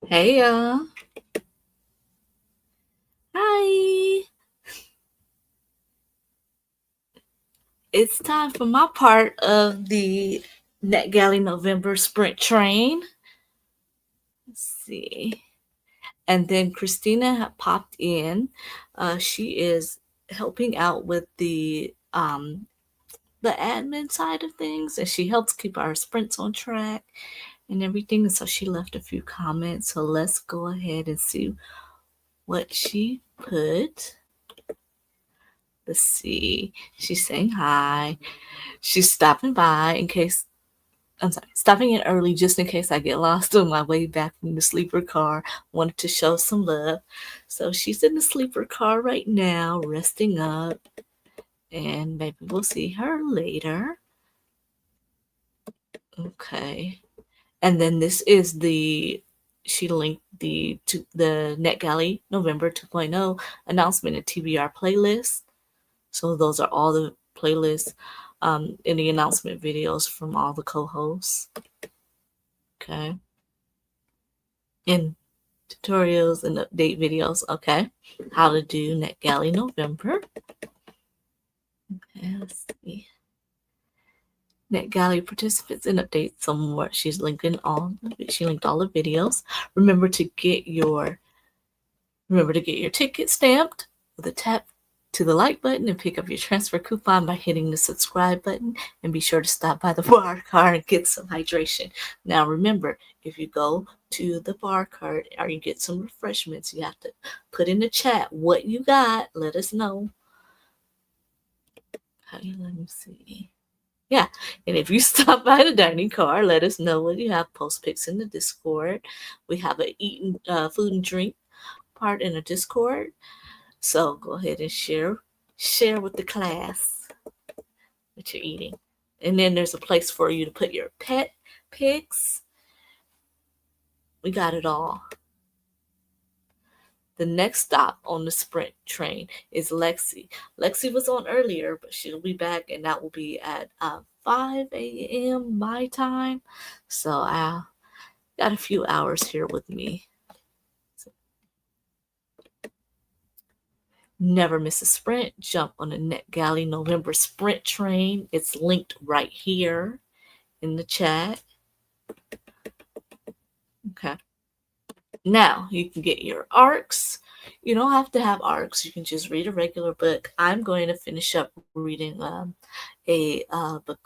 Hey y'all. Hi. It's time for my part of the NetGalley November sprint train. Let's see. And then Christina had popped in. She is helping out with the admin side of things, and she helps keep our sprints on track and everything. And so she left a few comments. So let's go ahead and see what she put. Let's see. She's saying hi. She's stopping by stopping in early just in case I get lost on my way back from the sleeper car. Wanted to show some love. So she's in the sleeper car right now, resting up, and maybe we'll see her later. Okay. And then this is she linked the NetGalley November 2.0 announcement and TBR playlist. So those are all the playlists in the announcement videos from all the co-hosts. Okay. And tutorials and update videos. Okay. How to do NetGalley November. Okay, let's see. NetGalley participants and updates some more. She linked all the videos. Remember to get your ticket stamped with a tap to the like button and pick up your transfer coupon by hitting the subscribe button, and be sure to stop by the bar cart and get some hydration. Now remember, if you go to the bar cart or you get some refreshments, you have to put in the chat what you got. Let us know. Let me see. Yeah, and if you stop by the dining car, let us know what you have. Post pics in the Discord. We have a eating food and drink part in the Discord. So go ahead and share with the class what you're eating. And then there's a place for you to put your pet pics. We got it all. The next stop on the sprint train is Lexi. Lexi was on earlier, but she'll be back, and that will be at 5 a.m. my time. So I got a few hours here with me. Never miss a sprint. Jump on the NetGalley November sprint train. It's linked right here in the chat. Okay. Now you can get your ARCs. You don't have to have ARCs. You can just read a regular book. I'm going to finish up reading a book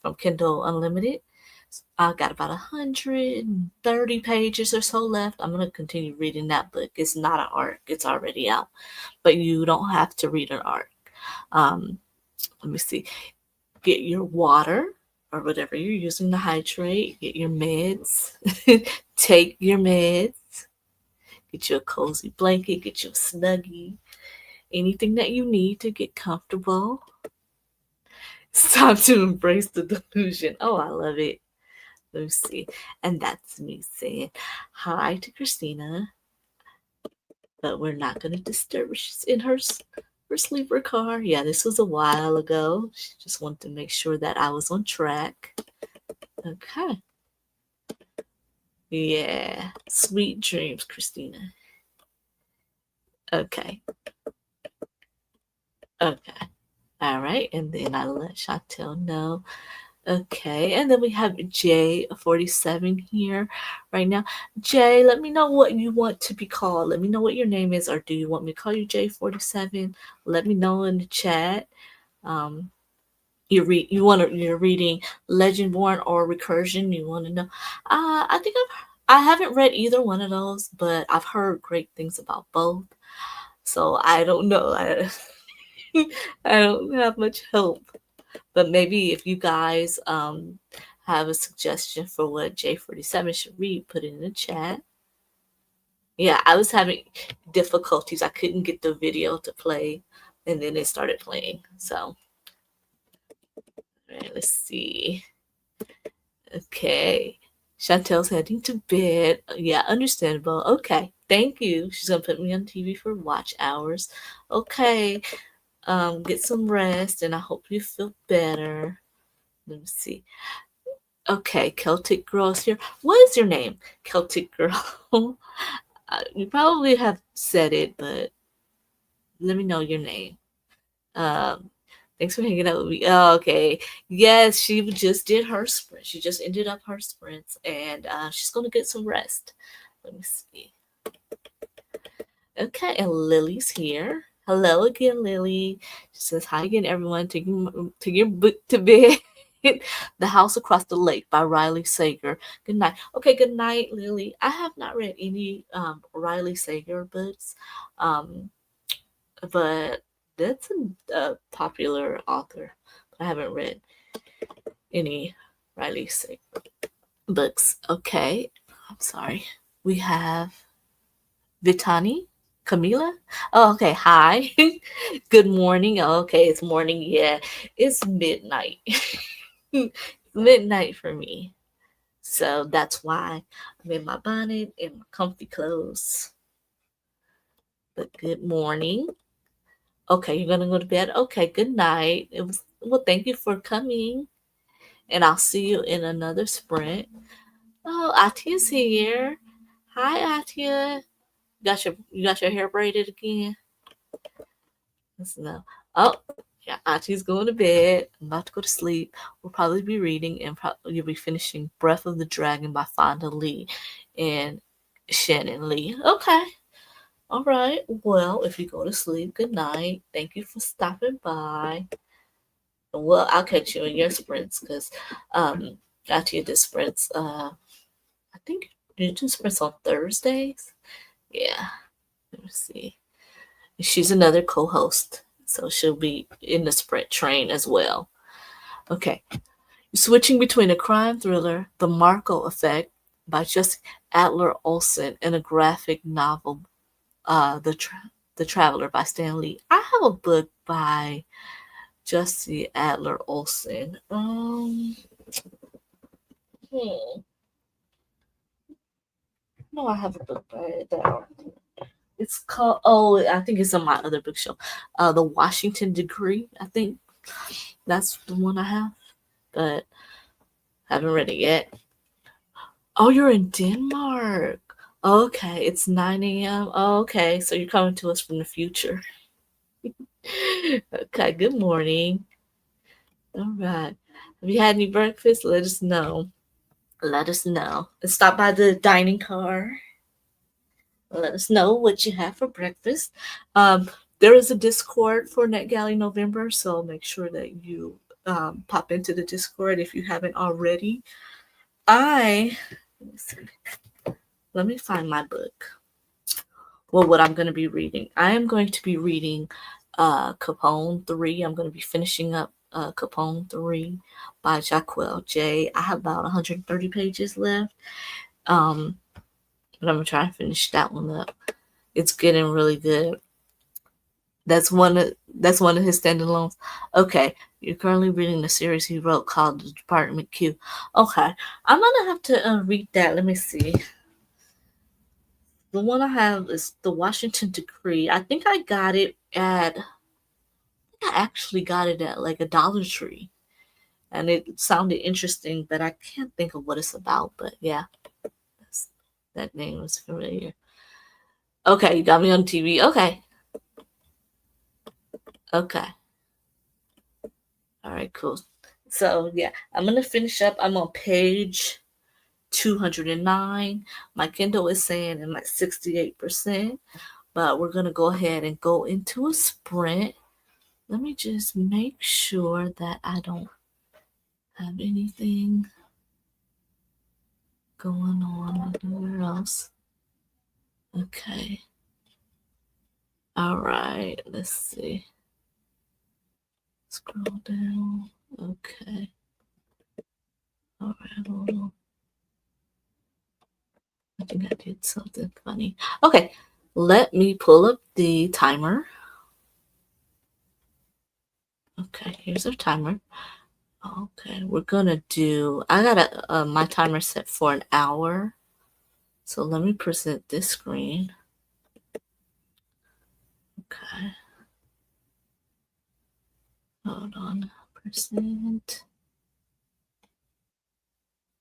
from Kindle Unlimited. I got about 130 pages or so left. I'm going to continue reading that book. It's not an ARC. It's already out. But you don't have to read an ARC. Let me see. Get your water or whatever you're using to hydrate. Get your meds. Take your meds. Get you a cozy blanket. Get you a Snuggie. Anything that you need to get comfortable. It's time to embrace the delusion. Oh, I love it. Let me see. And that's me saying hi to Christina. But we're not going to disturb her. She's in her sleeper car. Yeah, this was a while ago. She just wanted to make sure that I was on track. Okay. Yeah. Sweet dreams, Christina. Okay. Okay. All right. And then I let Chantel know. Okay, and then we have J47 here right now. Jay, let me know what you want to be called. Let me know what your name is, or do you want me to call you J47? Let me know in the chat. Um, you're reading Legendborn or Recursion. You want to know? I think I haven't read either one of those, but I've heard great things about both. So I don't know. I don't have much help. But maybe if you guys have a suggestion for what J47 should read, put it in the chat. Yeah, I was having difficulties. I couldn't get the video to play, and then it started playing. So, all right, let's see. Okay. Chantel's heading to bed. Yeah, understandable. Okay. Thank you. She's gonna put me on TV for watch hours. Okay. Get some rest and I hope you feel better. Let me see. Okay, Celtic Girl is here. What is your name? Celtic Girl. You probably have said it, but let me know your name. Um, Thanks for hanging out with me. Oh, okay. Yes, she just did her sprint. She just ended up her sprints and she's going to get some rest. Let me see. Okay, and Lily's here. Hello again, Lily. She says, hi again, everyone. Take your book to bed. The House Across the Lake by Riley Sager. Good night. Okay, good night, Lily. I have not read any Riley Sager books, but that's a popular author. I haven't read any Riley Sager books. Okay, I'm sorry. We have Vitani, Camila. Oh, okay. Hi. Good morning. Oh, okay, it's morning. Yeah, it's midnight. Midnight for me. So that's why I'm in my bonnet and my comfy clothes. But good morning. Okay, you're gonna go to bed. Okay, good night. It was well. Thank you for coming, and I'll see you in another sprint. Oh, Atia's here. Hi, Atia. You got your hair braided again? Let's know. Oh, yeah, Achi's going to bed. I'm about to go to sleep. We'll probably be reading and you'll be finishing Breath of the Dragon by Fonda Lee and Shannon Lee. Okay. All right. Well, if you go to sleep, good night. Thank you for stopping by. Well, I'll catch you in your sprints because Achi did sprints. I think you do sprints on Thursdays. Yeah. Let me see. She's another co-host, so she'll be in the sprint train as well. Okay, switching between a crime thriller, The Marco Effect by Jesse Adler Olson, and a graphic novel, The Traveler by Stan Lee. I have a book by Jesse Adler Olson. No, I have a book by that. It's called. Oh, I think it's on my other bookshelf. The Washington Degree. I think that's the one I have, but haven't read it yet. Oh, you're in Denmark. Okay, it's 9 a.m. Oh, okay, so you're coming to us from the future. Okay, good morning. All right. Have you had any breakfast? Let us know. Let us know. And stop by the dining car. Let us know what you have for breakfast. There is a Discord for NetGalley November, so make sure that you pop into the Discord if you haven't already. Let me find my book. Well, what I'm going to be reading. I am going to be reading Capone 3. I'm going to be finishing up Capone 3 by Jaquel J. I have about 130 pages left. But I'm going to try and finish that one up. It's getting really good. That's one of his standalones. Okay, you're currently reading the series he wrote called The Department Q. Okay, I'm gonna have to read that. Let me see. The one I have is the Washington Decree. I think I got it at. I actually got it at like a Dollar Tree, and it sounded interesting, but I can't think of what it's about. But yeah, that name was familiar. Okay, you got me on TV. Okay. Okay. All right, cool. So yeah, I'm gonna finish up. I'm on page 209. My Kindle is saying I'm at 68%, but we're gonna go ahead and go into a sprint. Let me just make sure that I don't have anything going on anywhere else. Okay. All right. Let's see. Scroll down. Okay. All right. Hold on. I think I did something funny. Okay. Let me pull up the timer. Okay. Here's our timer. Okay. We're going to do, I got my timer set for an hour. So let me present this screen. Okay. Hold on. Present.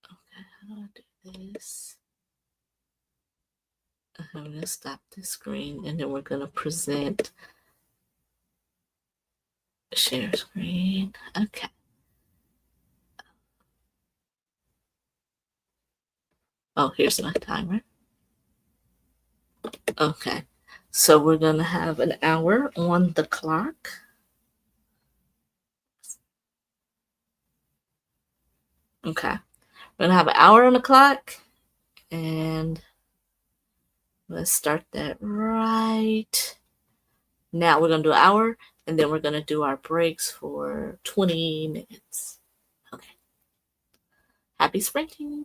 Okay. How do I do this? I'm going to stop this screen and then we're going to present share screen. Okay. Oh, here's my timer. Okay. So we're going to have an hour on the clock. Okay. We're going to have an hour on the clock. And let's start that right now. We're going to do an hour. And then we're going to do our breaks for 20 minutes. Okay. Happy sprinting.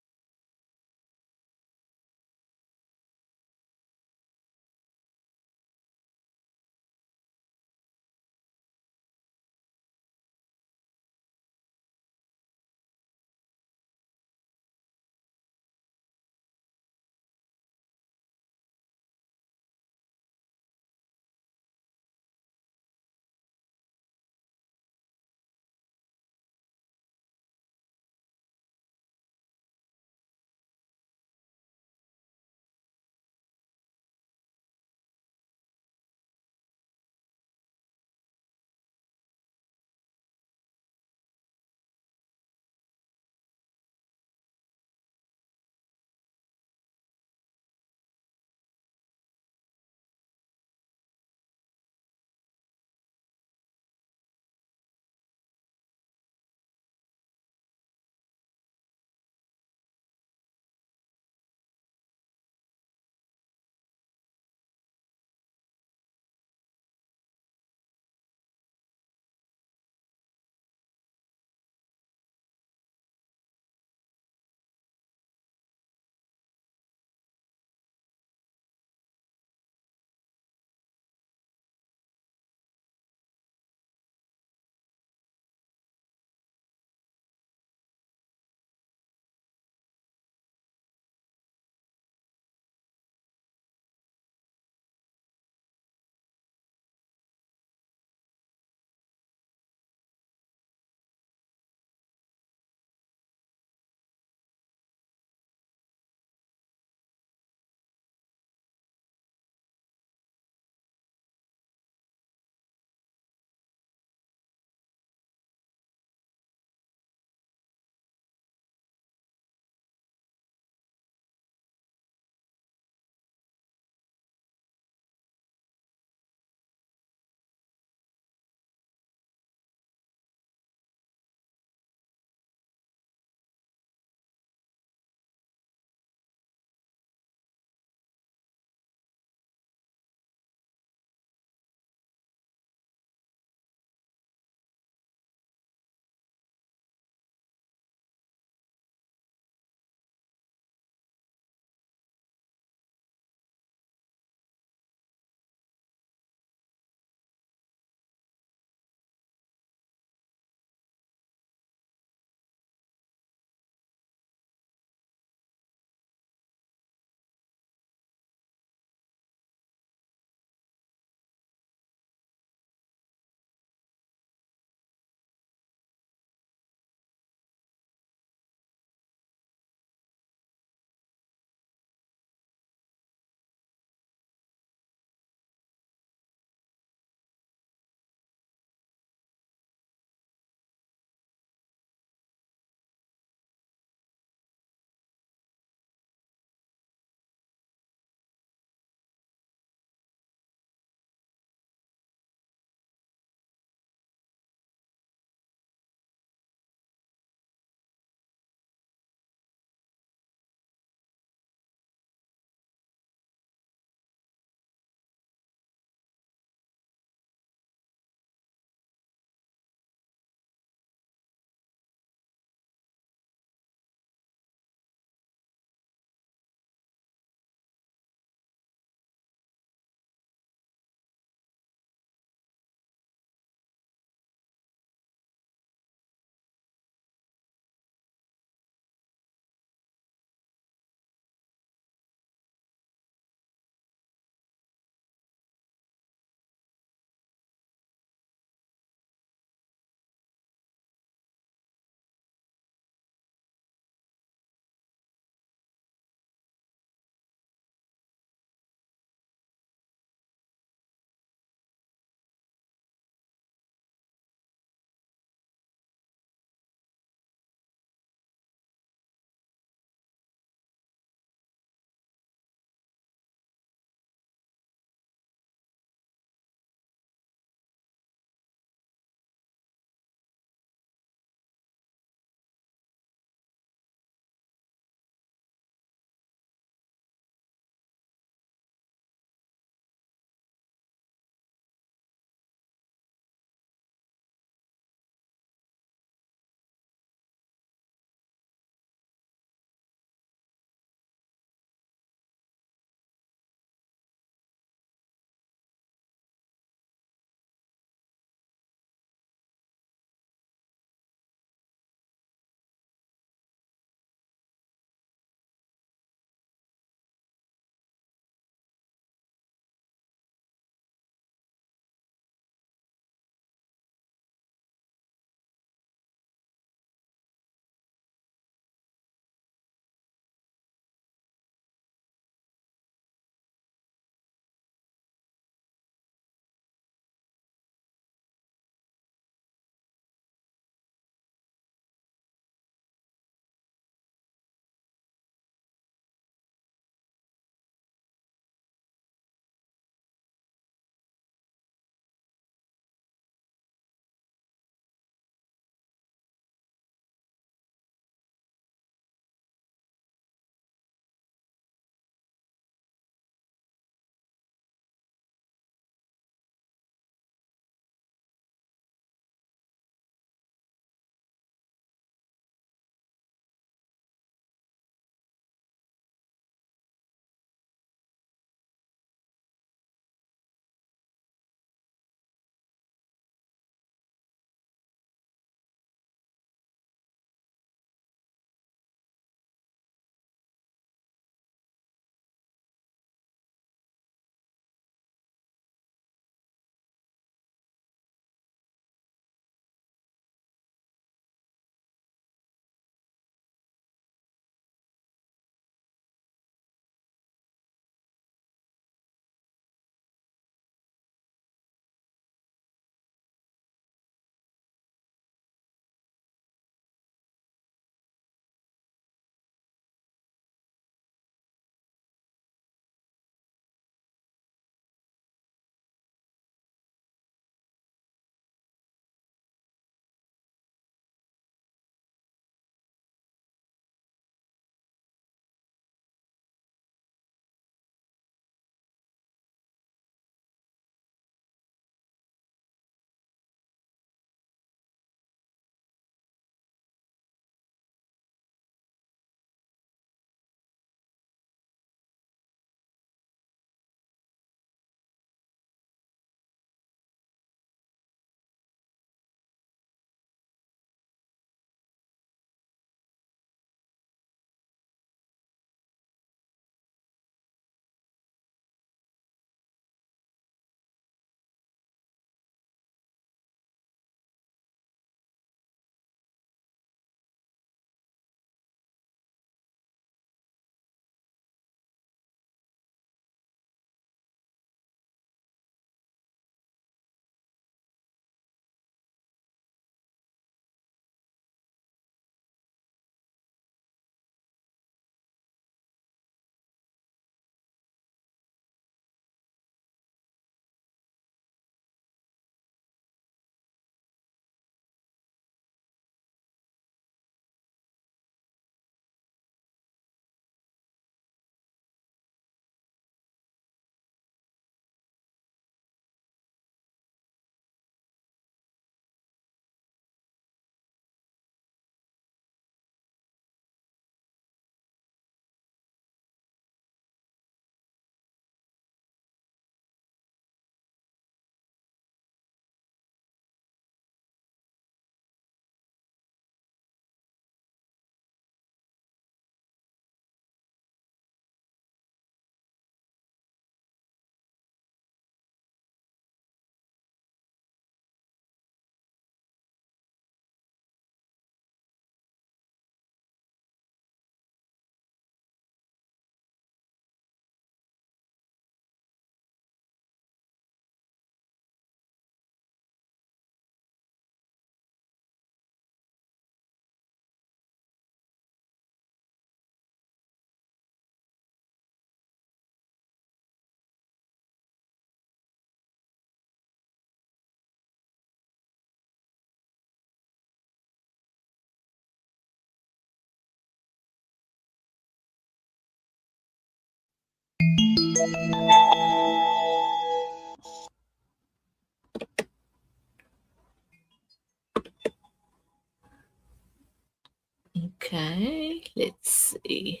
Okay, let's see.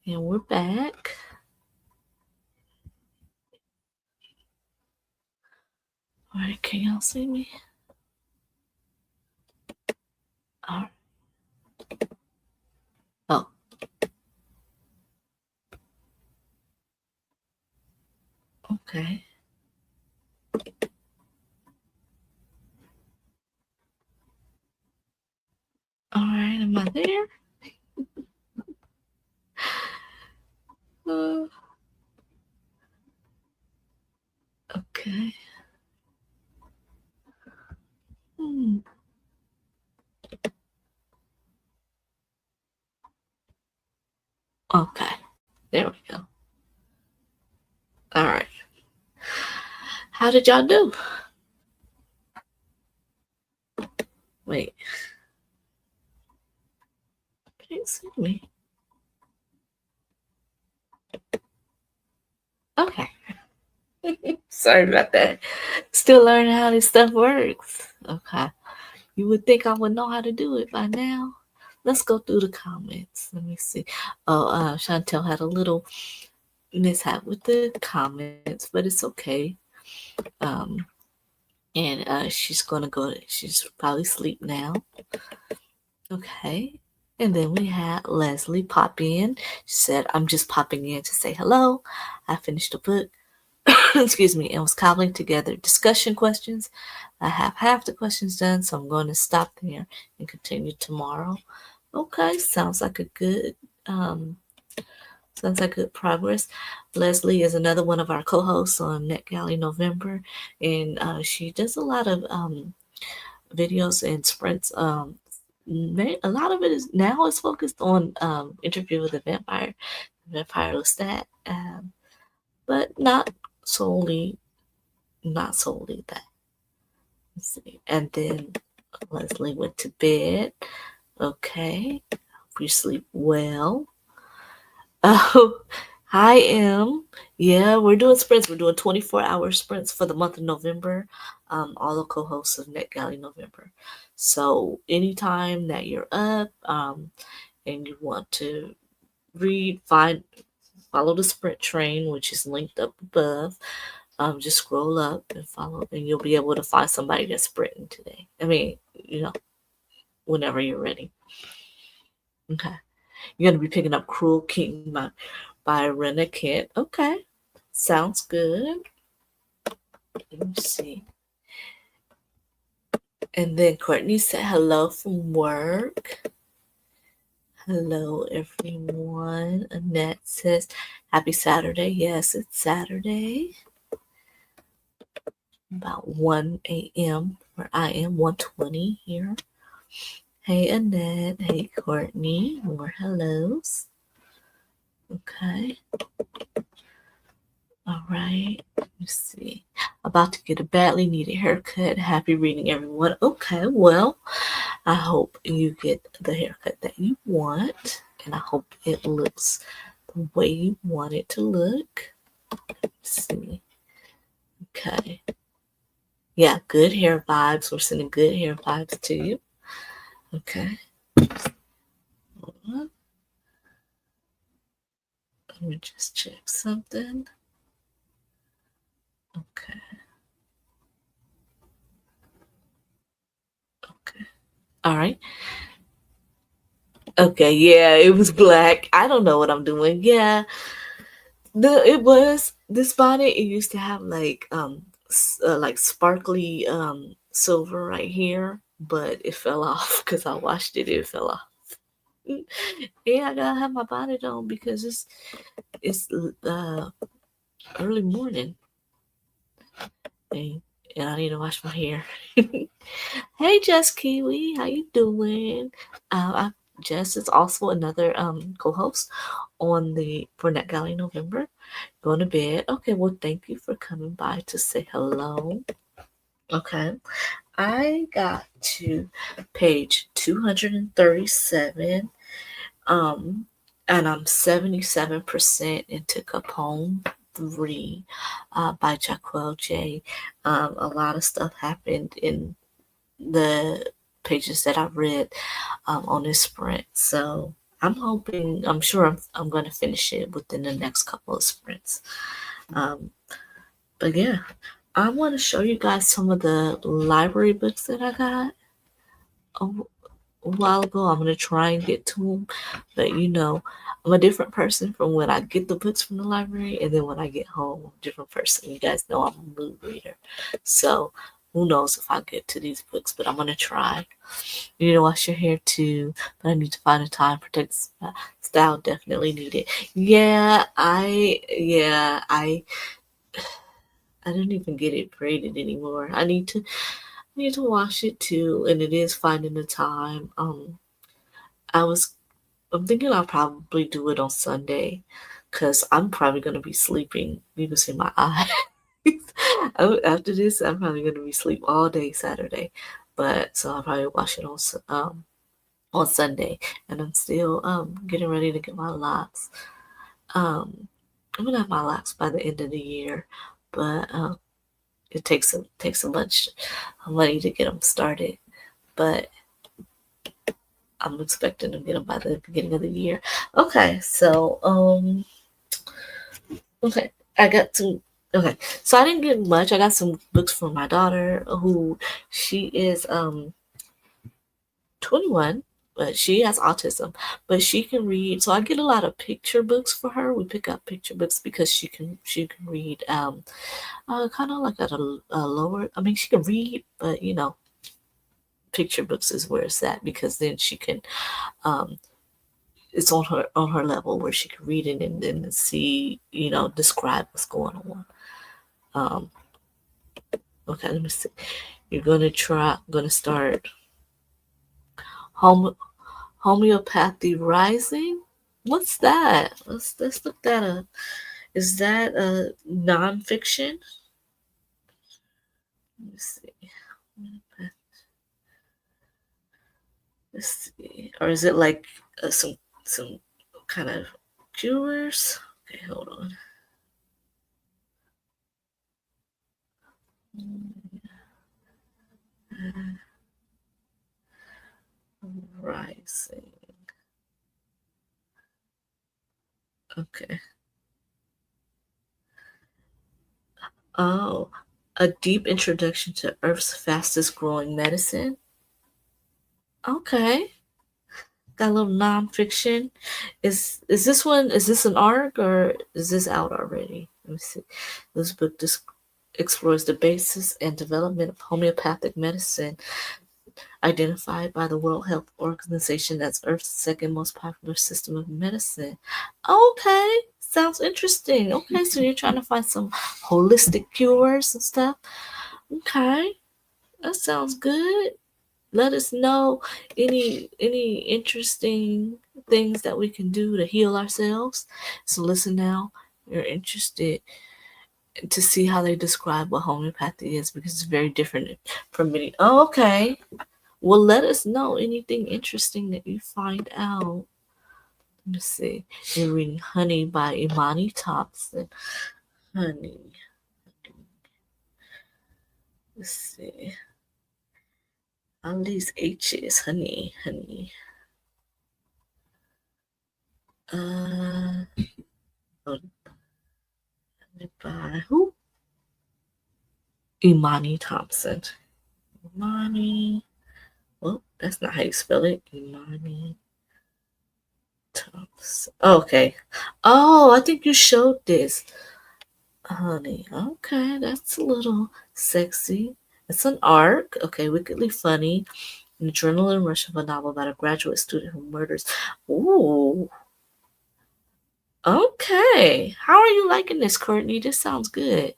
And we're back. All right, can y'all see me? All right. Oh. Okay. All right, am I there? Uh, okay. Hmm. Okay. There we go. All right. How did y'all do? Wait. Can't see me. Okay. Sorry about that. Still learning how this stuff works. Okay. You would think I would know how to do it by now. Let's go through the comments. Let me see. Oh, Chantel had a little mishap with the comments, but it's okay. Um, and she's gonna go. She's probably asleep now. Okay. And then we had Leslie pop in. She said, "I'm just popping in to say hello. I finished the book." Excuse me, and was cobbling together discussion questions. I have half the questions done, so I'm going to stop there and continue tomorrow. Okay, um, sounds like good progress. Leslie is another one of our co-hosts on NetGalley November, and she does a lot of videos and sprints. A lot of it is now is focused on interview with the vampire Lestat, but not solely that. Let's see. And then Leslie went to bed. Okay. Hope you sleep well. Oh, I am. Yeah, we're doing sprints. We're doing 24-hour sprints for the month of November. All the co-hosts of NetGalley November. So anytime that you're up and you want to read, follow the sprint train, which is linked up above. Just scroll up and follow, and you'll be able to find somebody that's sprinting today. I mean, whenever you're ready. Okay. You're going to be picking up Cruel King by Rena Kent. Okay. Sounds good. Let me see. And then Courtney said hello from work. Hello, everyone. Annette says, happy Saturday. Yes, it's Saturday. About 1 a.m. where I am, 1:20 here. Hey, Annette. Hey, Courtney. More hellos. Okay. All right. Let me see. About to get a badly needed haircut. Happy reading, everyone. Okay. Well, I hope you get the haircut that you want, and I hope it looks the way you want it to look. Let's see. Okay. Yeah, good hair vibes. We're sending good hair vibes to you. Okay. Let me just check something. Okay. Okay. All right. Okay. Yeah, it was black. I don't know what I'm doing. Yeah. It was this bonnet. It used to have like sparkly silver right here, but it fell off because I washed it. It fell off. Yeah, I gotta have my bonnet on because it's early morning, and, and I need to wash my hair. Hey, Jess Kiwi, how you doing? Jess is also another co-host on the for NetGalley November. Going to bed. Okay, well, thank you for coming by to say hello. Okay, I got to page 237. and I'm 77% into Capone 3 by Jaquel J. A lot of stuff happened in the pages that I read on this sprint. So I'm sure I'm going to finish it within the next couple of sprints. But yeah, I want to show you guys some of the library books that I got a while ago. I'm going to try and get to them. But I'm a different person from when I get the books from the library and then when I get home, I'm a different person. You guys know I'm a mood reader. So who knows if I'll get to these books, but I'm going to try. You need to wash your hair too, but I need to find a time. Protect style, definitely need it. I don't even get it braided anymore. I need to wash it too, and it is finding the time. I was I'm thinking I'll probably do it on Sunday because I'm probably gonna be sleeping. You can see my eyes. After this, I'm probably gonna be asleep all day Saturday, but so I'll probably watch it on Sunday, and I'm still getting ready to get my locks. I'm gonna have my locks by the end of the year, but it takes a bunch of money to get them started. But I'm expecting to get them by the beginning of the year. Okay, so okay, I got some. Okay, so I didn't get much. I got some books for my daughter, who she is 21, but she has autism, but she can read. So I get a lot of picture books for her. We pick up picture books because she can read kind of like at a lower. I mean, she can read, but picture books is where it's at because then she can um it's on her level where she can read it and then see, describe what's going on. Um, okay, let me see. You're gonna start home homeopathy rising. What's that? Let's look that up. Is that a nonfiction? Let me see. Let's see. Or is it like some kind of cures? Okay, hold on. Rising. Okay. Oh, a deep introduction to Earth's fastest growing medicine. Okay. Got a little nonfiction. Is this an arc or is this out already? Let me see. This book explores the basis and development of homeopathic medicine, identified by the World Health Organization as Earth's second most popular system of medicine. Okay, sounds interesting. Okay, so you're trying to find some holistic cures and stuff. Okay, that sounds good. Let us know any interesting things that we can do to heal ourselves. So listen now, you're interested to see how they describe what homeopathy is because it's very different from many. Oh, okay. Well, let us know anything interesting that you find out. Let me see. You're reading Honey by Imani Thompson. Honey. Let's see. All these H's. Honey. Uh, oh, by who? Imani Thompson. Imani. Well, that's not how you spell it. Imani Thompson. Okay. Oh, I think you showed this. Honey. Okay, that's a little sexy. It's an arc. Okay, wickedly funny. An adrenaline rush of a novel about a graduate student who murders. Ooh. Okay. How are you liking this, Courtney? This sounds good.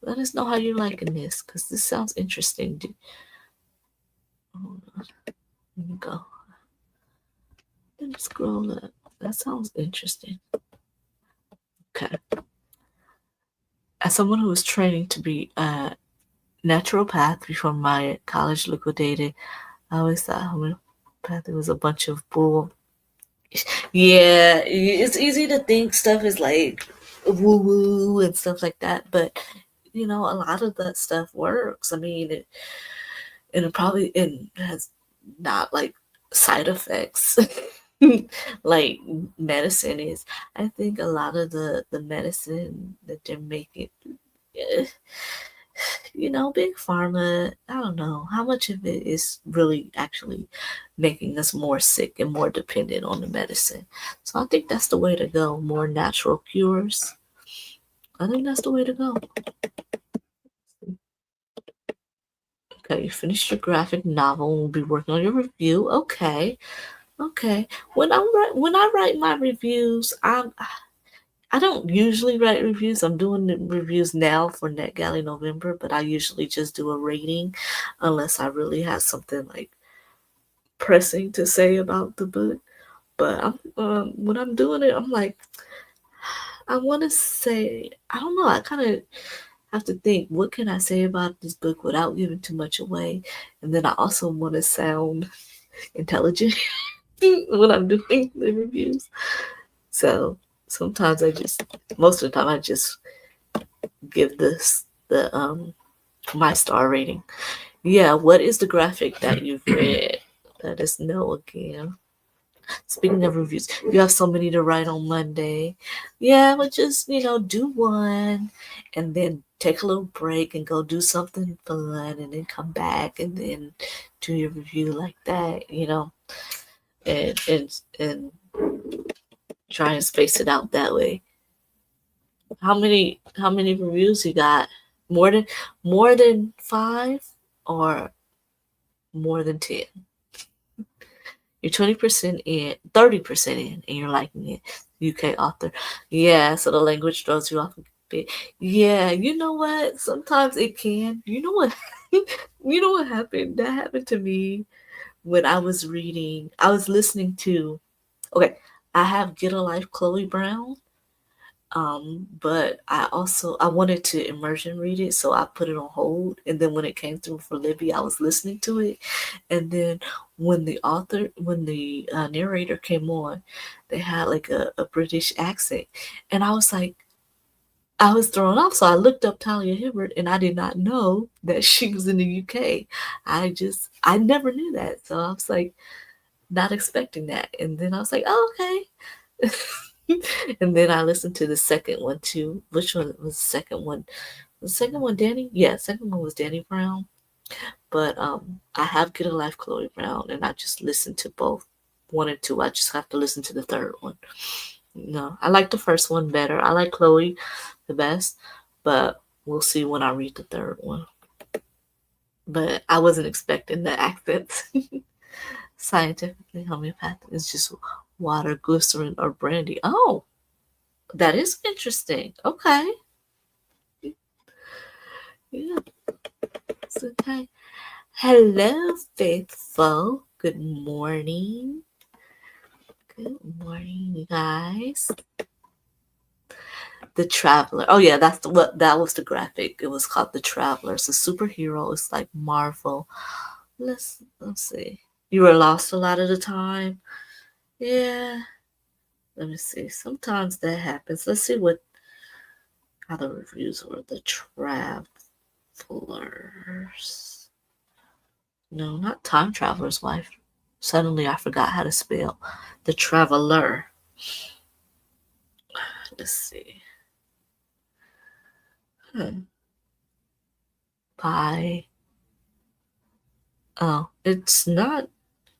Let us know how you're liking this, because this sounds interesting. Hold on. Let me go. Let me scroll up. That sounds interesting. Okay. As someone who was training to be a naturopath before my college liquidated, I always thought homeopathy was a bunch of bull. Yeah, it's easy to think stuff is like woo woo and stuff like that, but a lot of that stuff works. I mean, it has not like side effects like medicine is. I think a lot of the medicine that they're making, eh, big pharma, I don't know how much of it is really actually making us more sick and more dependent on the medicine. So I think that's the way to go. More natural cures. I think that's the way to go. Okay, you finished your graphic novel. We'll be working on your review. Okay. Okay. When I write my reviews, I don't usually write reviews. I'm doing the reviews now for NetGalley November, but I usually just do a rating unless I really have something like pressing to say about the book. But when I'm doing it, I'm like, I want to say, I don't know. I kind of have to think, what can I say about this book without giving too much away? And then I also want to sound intelligent when I'm doing the reviews. So sometimes most of the time, I just give this the my star rating. Yeah, what is the graphic that you've read? Let us know again. Speaking of reviews, you have so many to write on Monday. Yeah, but just, do one and then take a little break and go do something fun and then come back and then do your review like that, and try and space it out that way. How many reviews you got? More than 5 or more than 10? You're 20% in, 30% in, and you're liking it. UK author. Yeah, so the language throws you off a bit. Yeah, you know what? Sometimes it can. You know what? You know what happened? That happened to me when I was reading. I was listening to. Okay, I have Get a Life, Chloe Brown. But I wanted to immersion read it, so I put it on hold. And then when it came through for Libby, I was listening to it. And then when the narrator came on, they had like a British accent, and I was like, I was thrown off. So I looked up Talia Hibbert, and I did not know that she was in the UK. I never knew that, so I was like not expecting that. And then I was like, oh, okay. And then I listened to the second one too. Which one was the second one? The second one, Danny? Yeah, second one was Danny Brown. But I have Get a Life, Chloe Brown, and I just listened to both 1 and 2. I just have to listen to the third one. No, I like the first one better. I like Chloe the best, but we'll see when I read the third one. But I wasn't expecting the accents. Scientifically, homeopathic is just water, glycerin, or brandy. Oh, that is interesting. Okay. Yeah, it's okay. Hello, faithful. Good morning. Good morning, you guys. The Traveler. Oh yeah, that was the graphic. It was called The Traveler. It's a superhero. It's like Marvel. Let's see. You were lost a lot of the time. Yeah. Let me see. Sometimes that happens. Let's see what how the reviews were. The Travelers. No, not Time Traveler's Wife. Suddenly I forgot how to spell. The Traveler. Let's see. By Oh, it's not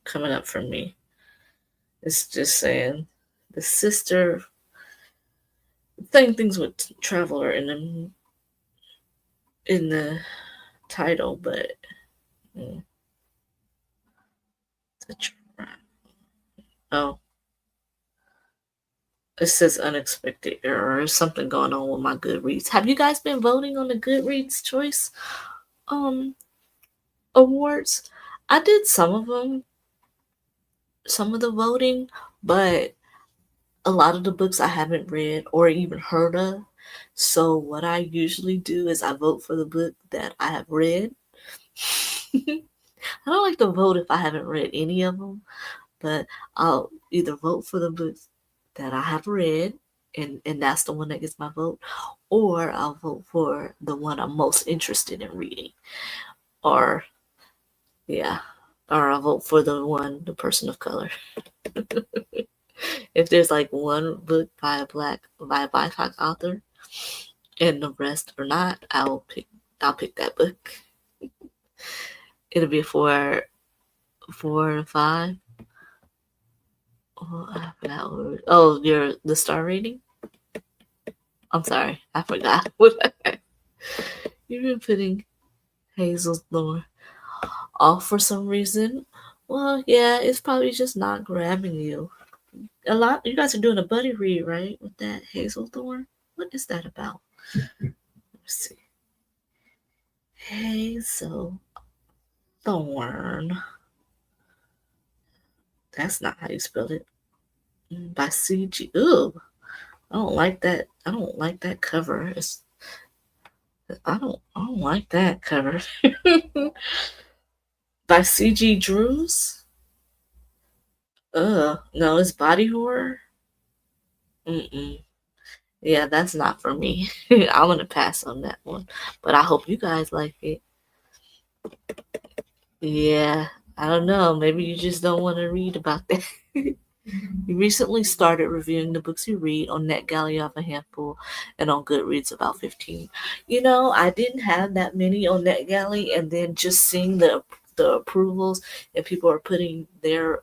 coming up for me. It's just saying the sister. Same things with Traveler in the title, but mm, the oh, it says unexpected error. There's something going on with my Goodreads. Have you guys been voting on the Goodreads Choice um awards? I did some of them, some of the voting, but a lot of the books I haven't read or even heard of. So what I usually do is I vote for the book that I have read. I don't like to vote if I haven't read any of them, but I'll either vote for the books that I have read, and that's the one that gets my vote, or I'll vote for the one I'm most interested in reading, or yeah, or I'll vote for the person of color. If there's like one book by a BIPOC author, and the rest are not, I'll pick that book. It'll be four and five. Oh, I forgot. Oh, the star rating. I'm sorry, I forgot. You've been putting Hazel's Thorn off for some reason. Well, yeah, it's probably just not grabbing you. A lot. You guys are doing a buddy read, right? With that Hazel Thorn. What is that about? Let's see. Hazel Thorn. That's not how you spell it. By CG. Ooh, I don't like that. I don't like that cover. I don't like that cover. By CG Drews. No, it's body horror. Mm-mm. Yeah, that's not for me. I'm gonna pass on that one. But I hope you guys like it. Yeah, I don't know. Maybe you just don't want to read about that. You recently started reviewing the books you read on NetGalley of a handful and on Goodreads about 15. I didn't have that many on NetGalley, and then just seeing the approvals and people are putting their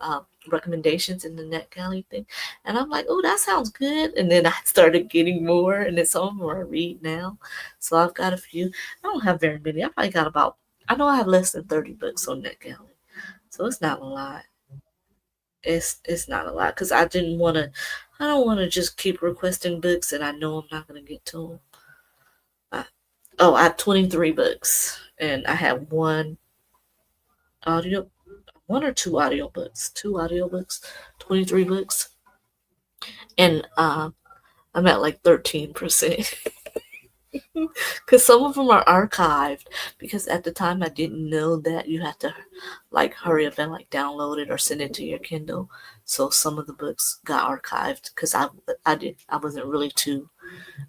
recommendations in the NetGalley thing, and I'm like, oh, that sounds good. And then I started getting more, and then some of them I read now. So I've got a few. I don't have very many. I probably got about. I know I have less than 30 books on NetGalley, so it's not a lot. It's not a lot because I didn't want to. I don't want to just keep requesting books and I know I'm not going to get to them. I have 23 books and I have audio, one or two audiobooks, 23 books, and I'm at like 13%. Because some of them are archived. Because at the time I didn't know that you had to like hurry up and like download it or send it to your Kindle. So some of the books got archived because I wasn't really I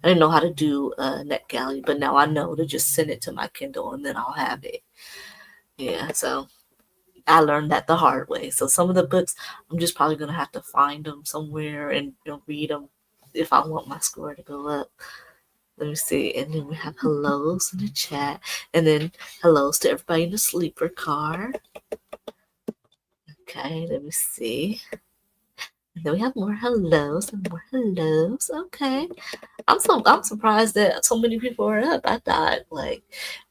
didn't know how to do NetGalley, but now I know to just send it to my Kindle and then I'll have it. Yeah, so I learned that the hard way. So some of the books I'm just probably gonna have to find them somewhere and read them if I want my score to go up. Let me see. And then we have hellos in the chat. And then hellos to everybody in the sleeper car. Okay, let me see. And then we have more hellos and more hellos. Okay. I'm surprised that so many people are up. I thought like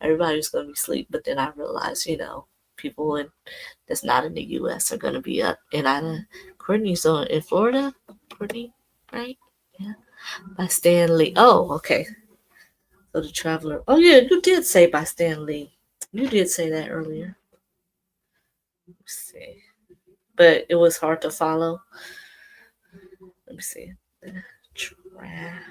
everybody was gonna be asleep, but then I realized, people that's not in the US are gonna be up. And Courtney's in Florida. Courtney, right? Yeah. By Stan Lee. Oh, okay. So the Traveler. Oh yeah, you did say by Stan Lee. You did say that earlier. Let's see. But it was hard to follow. Let me see. The Traveler.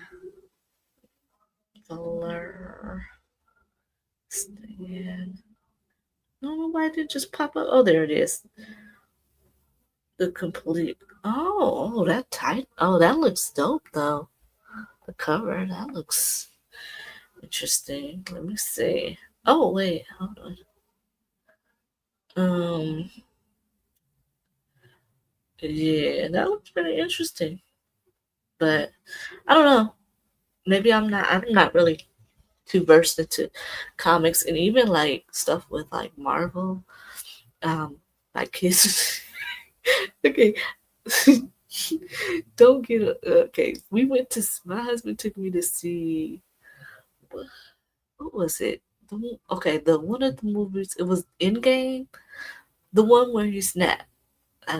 Stan. I don't know why it didn't just pop up. Oh, there it is. The complete. Oh, that tight. Oh, that looks dope though. The cover. That looks interesting. Let me see. Oh wait, hold on. Yeah, that looks pretty interesting. But I don't know. Maybe I'm not really too versed into comics and even like stuff with like Marvel. Like kids. Okay. Don't get okay. My husband took me to see what was it? Okay, the one of the movies, it was Endgame, the one where he snapped,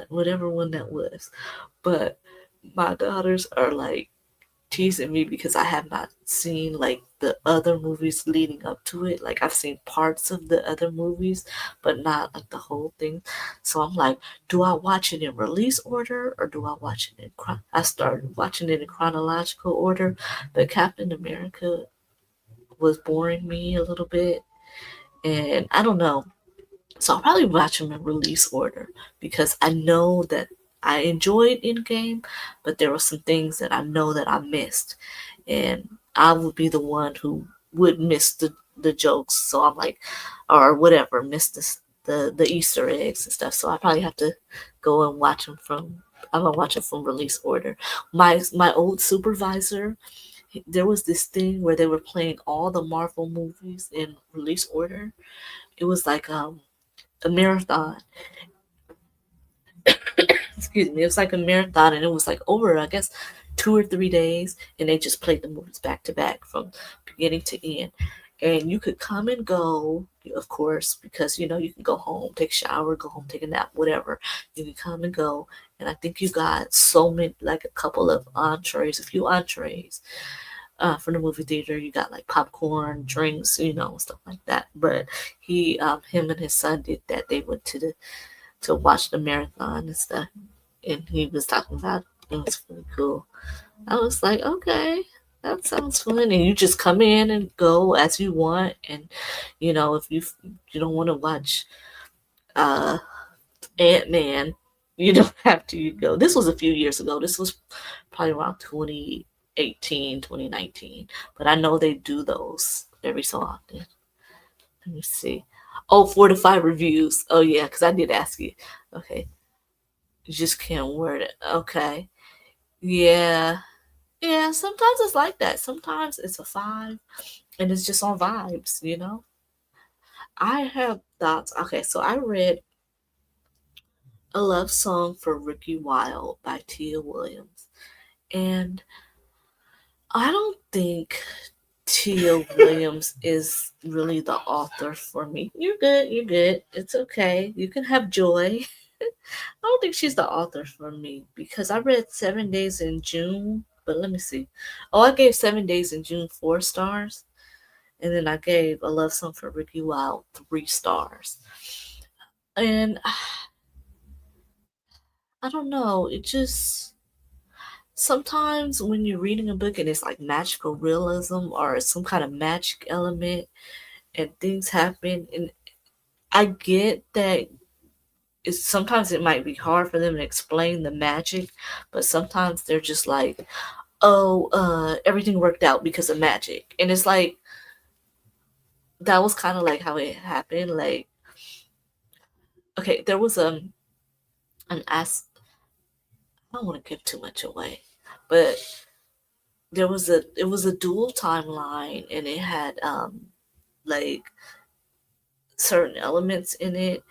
whatever one that was. But my daughters are like teasing me because I have not seen like the other movies leading up to it. Like I've seen parts of the other movies, but not like the whole thing. So I'm like, do I watch it in release order or do I watch it in I started watching it in chronological order, but Captain America was boring me a little bit, and I don't know. So I'll probably watch them in release order because I know that I enjoyed Endgame, but there were some things that I know that I missed, and I would be the one who would miss the jokes. So I'm like, or whatever, miss the Easter eggs and stuff. So I probably have to go and watch them from. I'm gonna watch it from release order. My old supervisor, there was this thing where they were playing all the Marvel movies in release order. It was like a marathon. Excuse me. It was like a marathon, and it was like over, I guess, 2 or 3 days, and they just played the movies back to back from beginning to end. And you could come and go, of course, because you can go home, take a shower, go home, take a nap, whatever. You can come and go, and I think you got so many, like a couple of entrees, a few entrees from the movie theater. You got like popcorn, drinks, stuff like that. But him and his son did that. They went to watch the marathon and stuff, and he was talking about it was really cool. I was like, okay, that sounds fun. And you just come in and go as you want. And if you don't want to watch uh Ant-Man, you don't have to go. This was a few years ago. This was probably around 2018, 2019. But I know they do those every so often. Let me see. Oh, 4 to 5 reviews. Oh yeah, because I did ask you. Okay. You just can't word it. Okay. Yeah. Yeah, sometimes it's like that. Sometimes it's a 5 and it's just on vibes. I have thoughts. Okay, so I read A Love Song for Ricky Wilde by Tia Williams. And I don't think Tia Williams is really the author for me. You're good. You're good. It's okay. You can have joy. I don't think she's the author for me because I read 7 Days in June, but let me see. Oh, I gave 7 Days in June 4 stars, and then I gave A Love Song for Ricky Wilde 3 stars. And I don't know, it just sometimes when you're reading a book and it's like magical realism or some kind of magic element and things happen, and I get that sometimes it might be hard for them to explain the magic, but sometimes they're just like, oh, everything worked out because of magic. And it's like, that was kind of like how it happened. Like, okay, there was an as I don't want to give too much away, but it was a dual timeline, and it had like certain elements in it,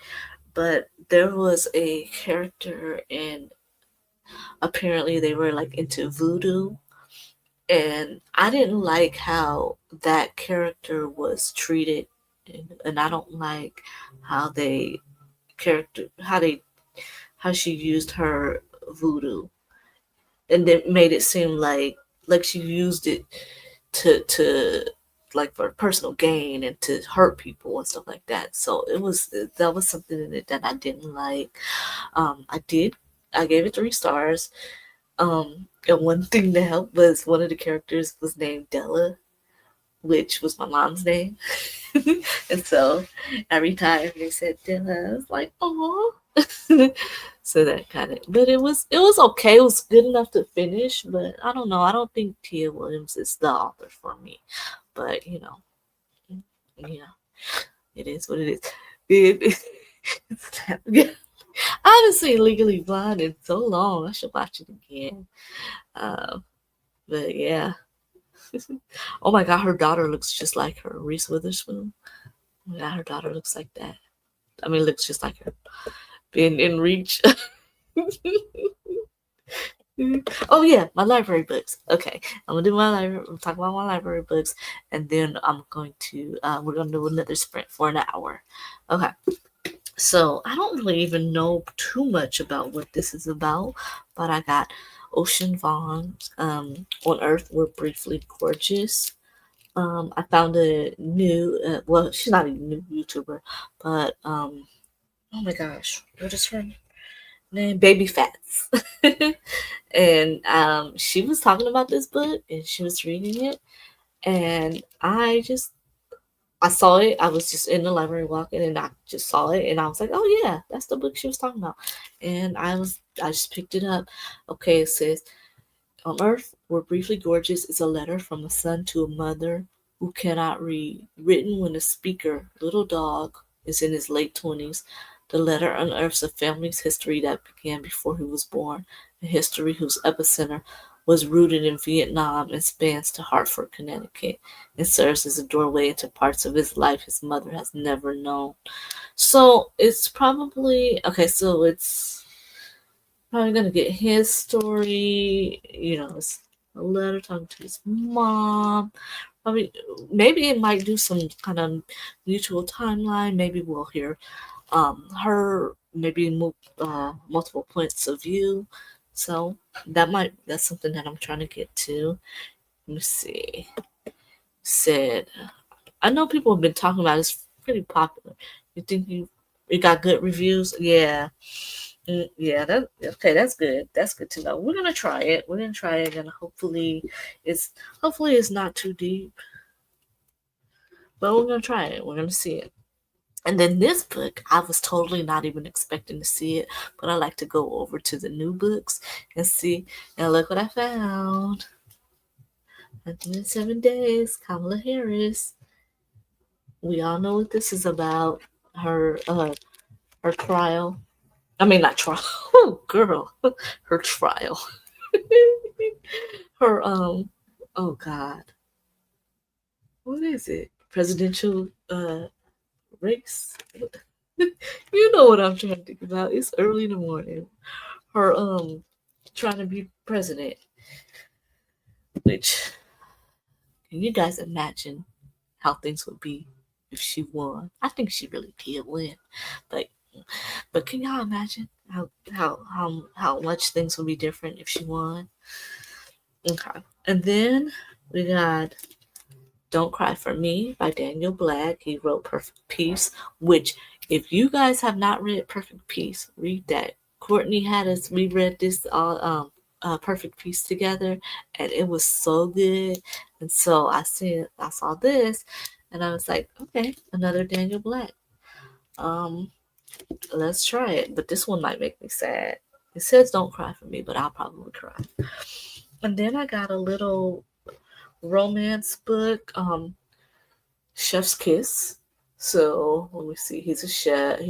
but there was a character, and apparently they were like into voodoo, and I didn't like how that character was treated, and I don't like how they character how she used her voodoo, and it made it seem like she used it to like for personal gain and to hurt people and stuff like that. So that was something in it that I didn't like. I gave it 3 stars. And one thing that helped was one of the characters was named Della, which was my mom's name. And so every time they said Della, I was like, oh. So that kind of, but it was okay. It was good enough to finish, but I don't know. I don't think Tia Williams is the author for me. But yeah, it is what it is. I haven't seen Legally Blonde in so long. I should watch it again. But yeah. Oh my god, her daughter looks just like her, Reese Witherspoon. Oh my god, her daughter looks like that. I mean, looks just like her. Being in reach. Oh yeah, my library books. Okay, I'm gonna do my library. We'll talk about my library books, and then we're gonna do another sprint for an hour. Okay. So I don't really even know too much about what this is about, but I got Ocean Vuong's On Earth We're Briefly Gorgeous. I found a new, well, she's not a new YouTuber, but oh my gosh, what is her name? Baby Fats. And she was talking about this book and she was reading it, and I saw it. I was just in the library walking, and I just saw it, and I was like, "Oh yeah, that's the book she was talking about." And I just picked it up. Okay, it says, "On Earth, we're briefly gorgeous" is a letter from a son to a mother who cannot read, written when the speaker, little dog, is in his late 20s. The letter unearths a family's history that began before he was born, a history whose epicenter was rooted in Vietnam and spans to Hartford, Connecticut, and serves as a doorway into parts of his life his mother has never known. So it's probably okay. So it's probably gonna get his story. It's a letter talking to his mom. Probably, maybe it might do some kind of mutual timeline. Maybe we'll hear her maybe multiple points of view. So that's something that I'm trying to get to. Let me see. Said I know people have been talking about it. It's pretty popular. You think it got good reviews? Yeah. Yeah, that okay, that's good. That's good to know. We're gonna try it. We're gonna try it and it's hopefully it's not too deep. But we're gonna try it. We're gonna see it. And then this book, I was totally not even expecting to see it, but I like to go over to the new books and see. And look what I found. 107 Days, Kamala Harris. We all know what this is about. Her trial. I mean, not trial. Oh, girl, her trial. Her Oh God, what is it? Presidential race. You know what I'm trying to think about. It's early in the morning. Her trying to be president. Which can you guys imagine how things would be if she won? I think she really did win, but can y'all imagine how much things would be different if she won? Okay, and then we got Don't Cry for Me by Daniel Black. He wrote Perfect Peace, which, if you guys have not read Perfect Peace, read that. Courtney had us, we read this all Perfect Peace together, and it was so good. And so I saw this, and I was like, okay, another Daniel Black. Um, let's try it. But this one might make me sad. It says Don't Cry for Me, but I'll probably cry. And then I got a little romance book. Chef's Kiss. So let me see. He's a chef.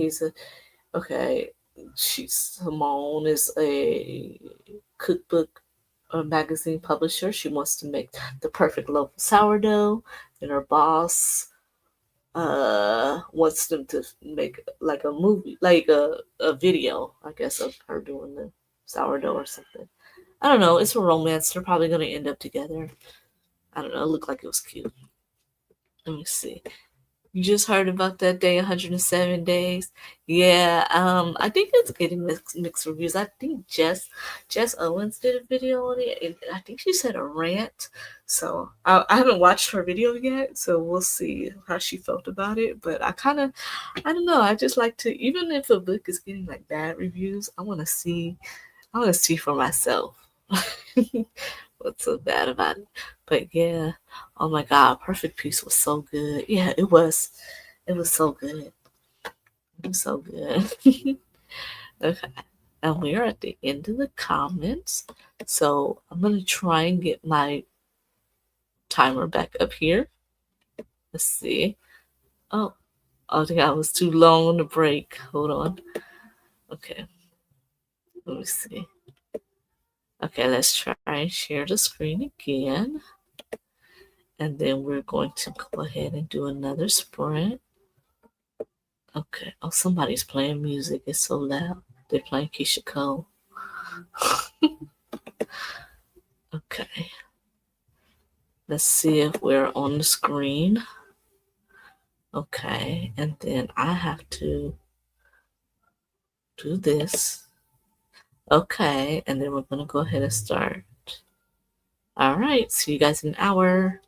Okay. Simone is a cookbook or magazine publisher. She wants to make the perfect loaf of sourdough, and her boss wants them to make like a movie, like a video, I guess, of her doing the sourdough or something. I don't know. It's a romance. They're probably gonna end up together. I don't know. It looked like it was cute. Let me see. You just heard about that day, 107 days. Yeah, I think it's getting mixed reviews. I think Jess Owens did a video on it, and I think she said a rant. So I haven't watched her video yet, so we'll see how she felt about it. But I don't know. I just like to, even if a book is getting like bad reviews, I want to see for myself. What's so bad about it? But yeah, oh my God, Perfect Peace was so good. Yeah, it was. It was so good. It was so good. Okay, and we are at the end of the comments. So I'm gonna try and get my timer back up here. Let's see. Oh, I think I was too long on the break. Hold on. Okay, let me see. Okay, let's try and share the screen again. And then we're going to go ahead and do another sprint. Okay. Oh, somebody's playing music. It's so loud. They're playing Keisha Cole. Okay. Let's see if we're on the screen. Okay. And then I have to do this. Okay. And then we're going to go ahead and start. All right. See you guys in an hour.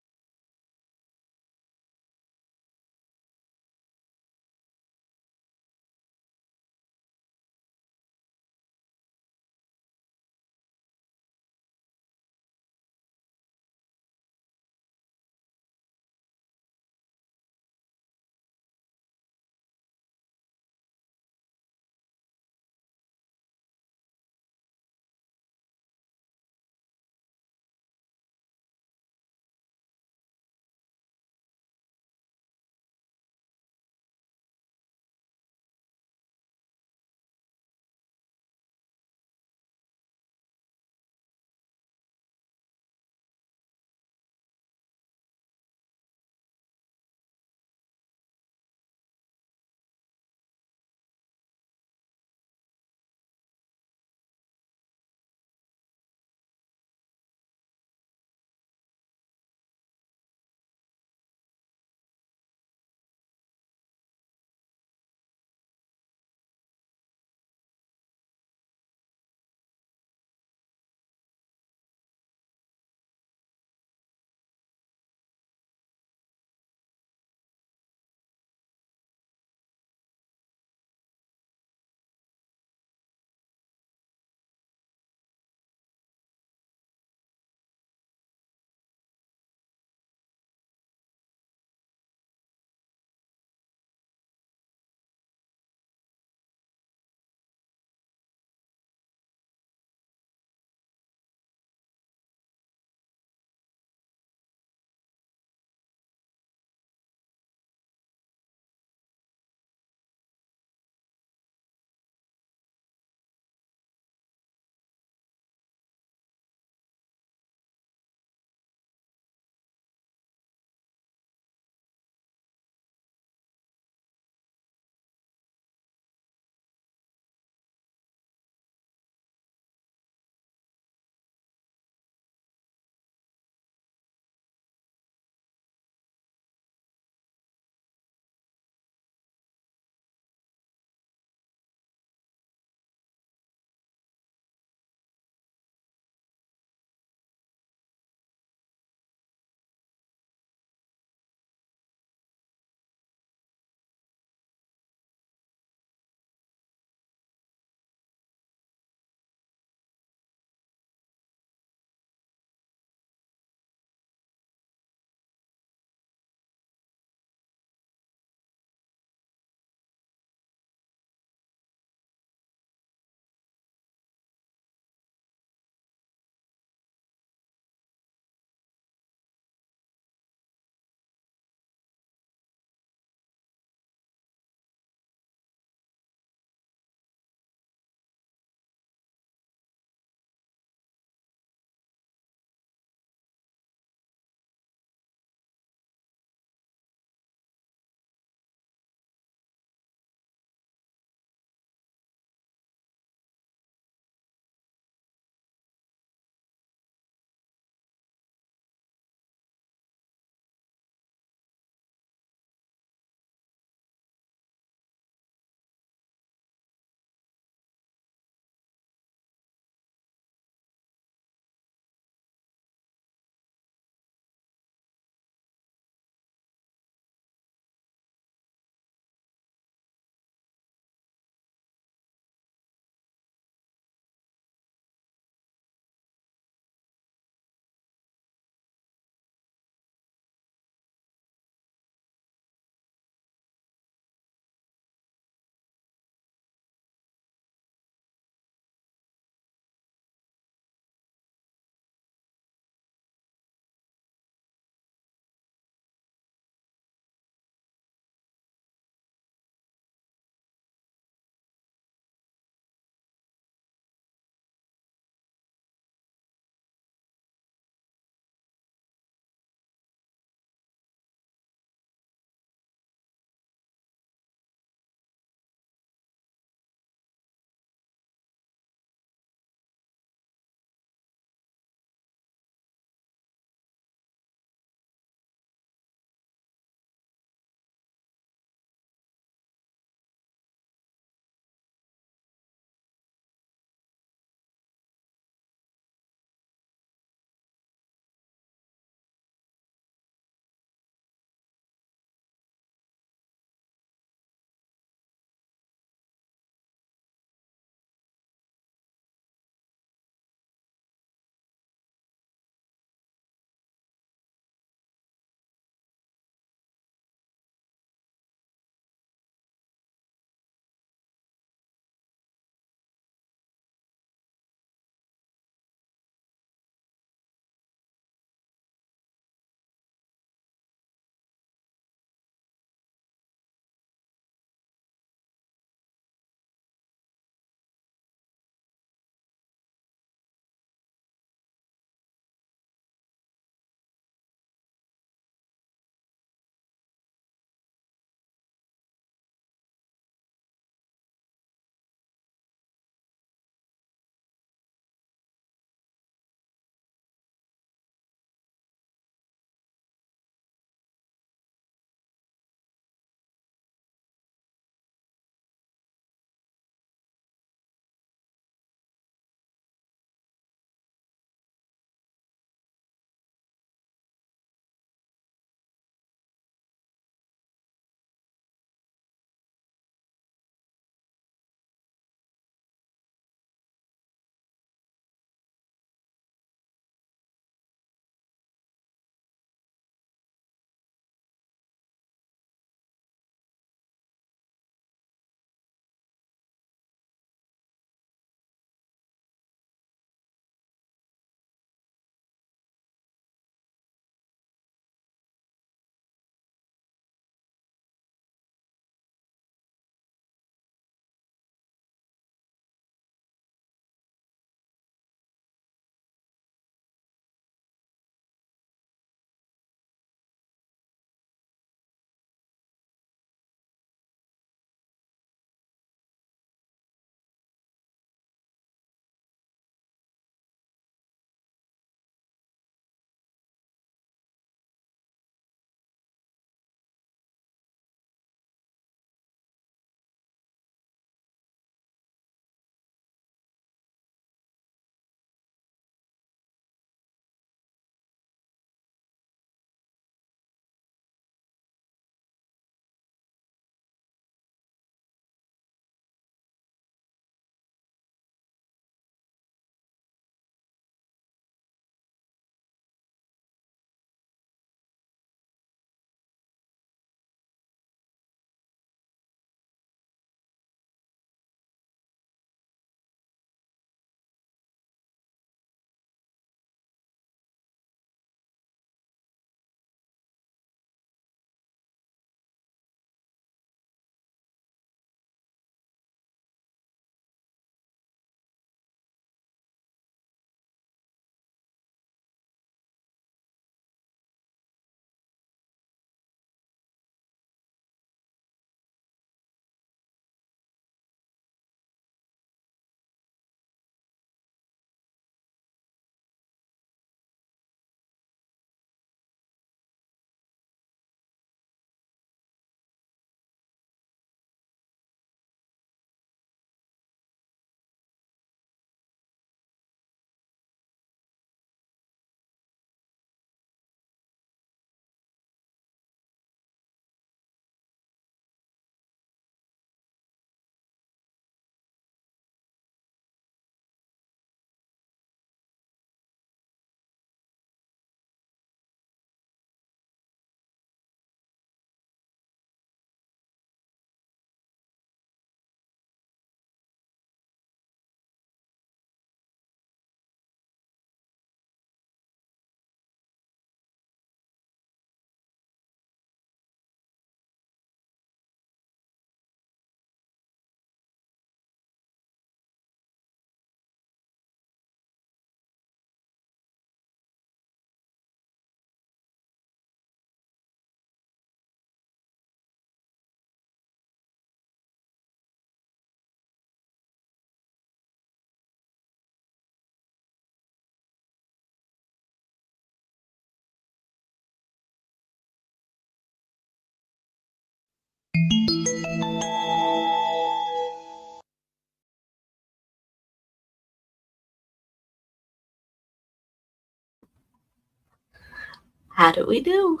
How did we do?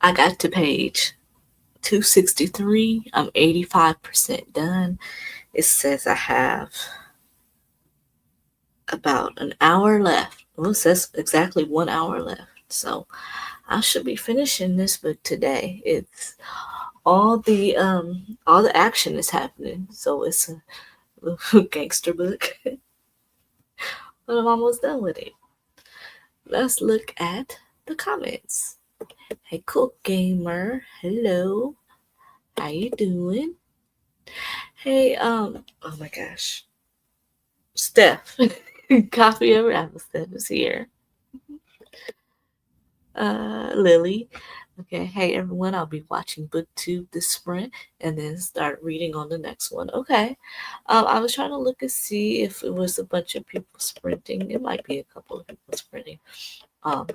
I got to page 263. I'm 85% done. It says I have about an hour left. Well, it says exactly 1 hour left. So I should be finishing this book today. It's all the action is happening. So it's a gangster book. But I'm almost done with it. Let's look at the comments. Hey, Cool Gamer. Hello. How you doing? Hey, oh my gosh. Steph. Coffee over apple. Steph is here. Lily. Okay, hey everyone, I'll be watching BookTube this sprint and then start reading on the next one. Okay. I was trying to look and see if it was a bunch of people sprinting. It might be a couple of people sprinting. On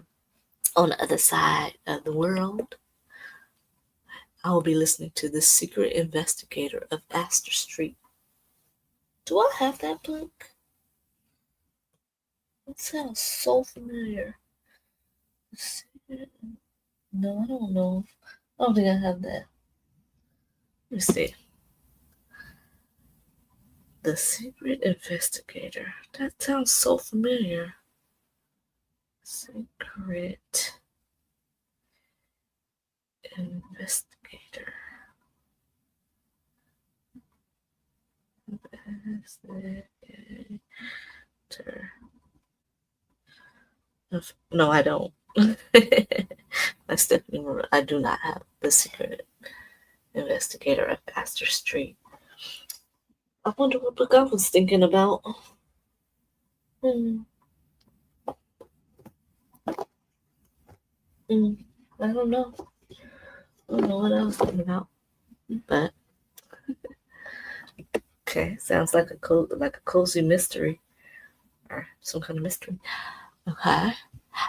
the other side of the world. I will be listening to The Secret Investigator of Astor Street. Do I have that book? It sounds so familiar. No, I don't know. I don't think I have that. Let me see. The Secret Investigator. That sounds so familiar. Secret Investigator. Investigator. No, I don't. I do not have The Secret Investigator of Astor Street. I wonder what book I was thinking about. I don't know. I don't know what I was thinking about. But okay, sounds like a cozy mystery or some kind of mystery. Okay,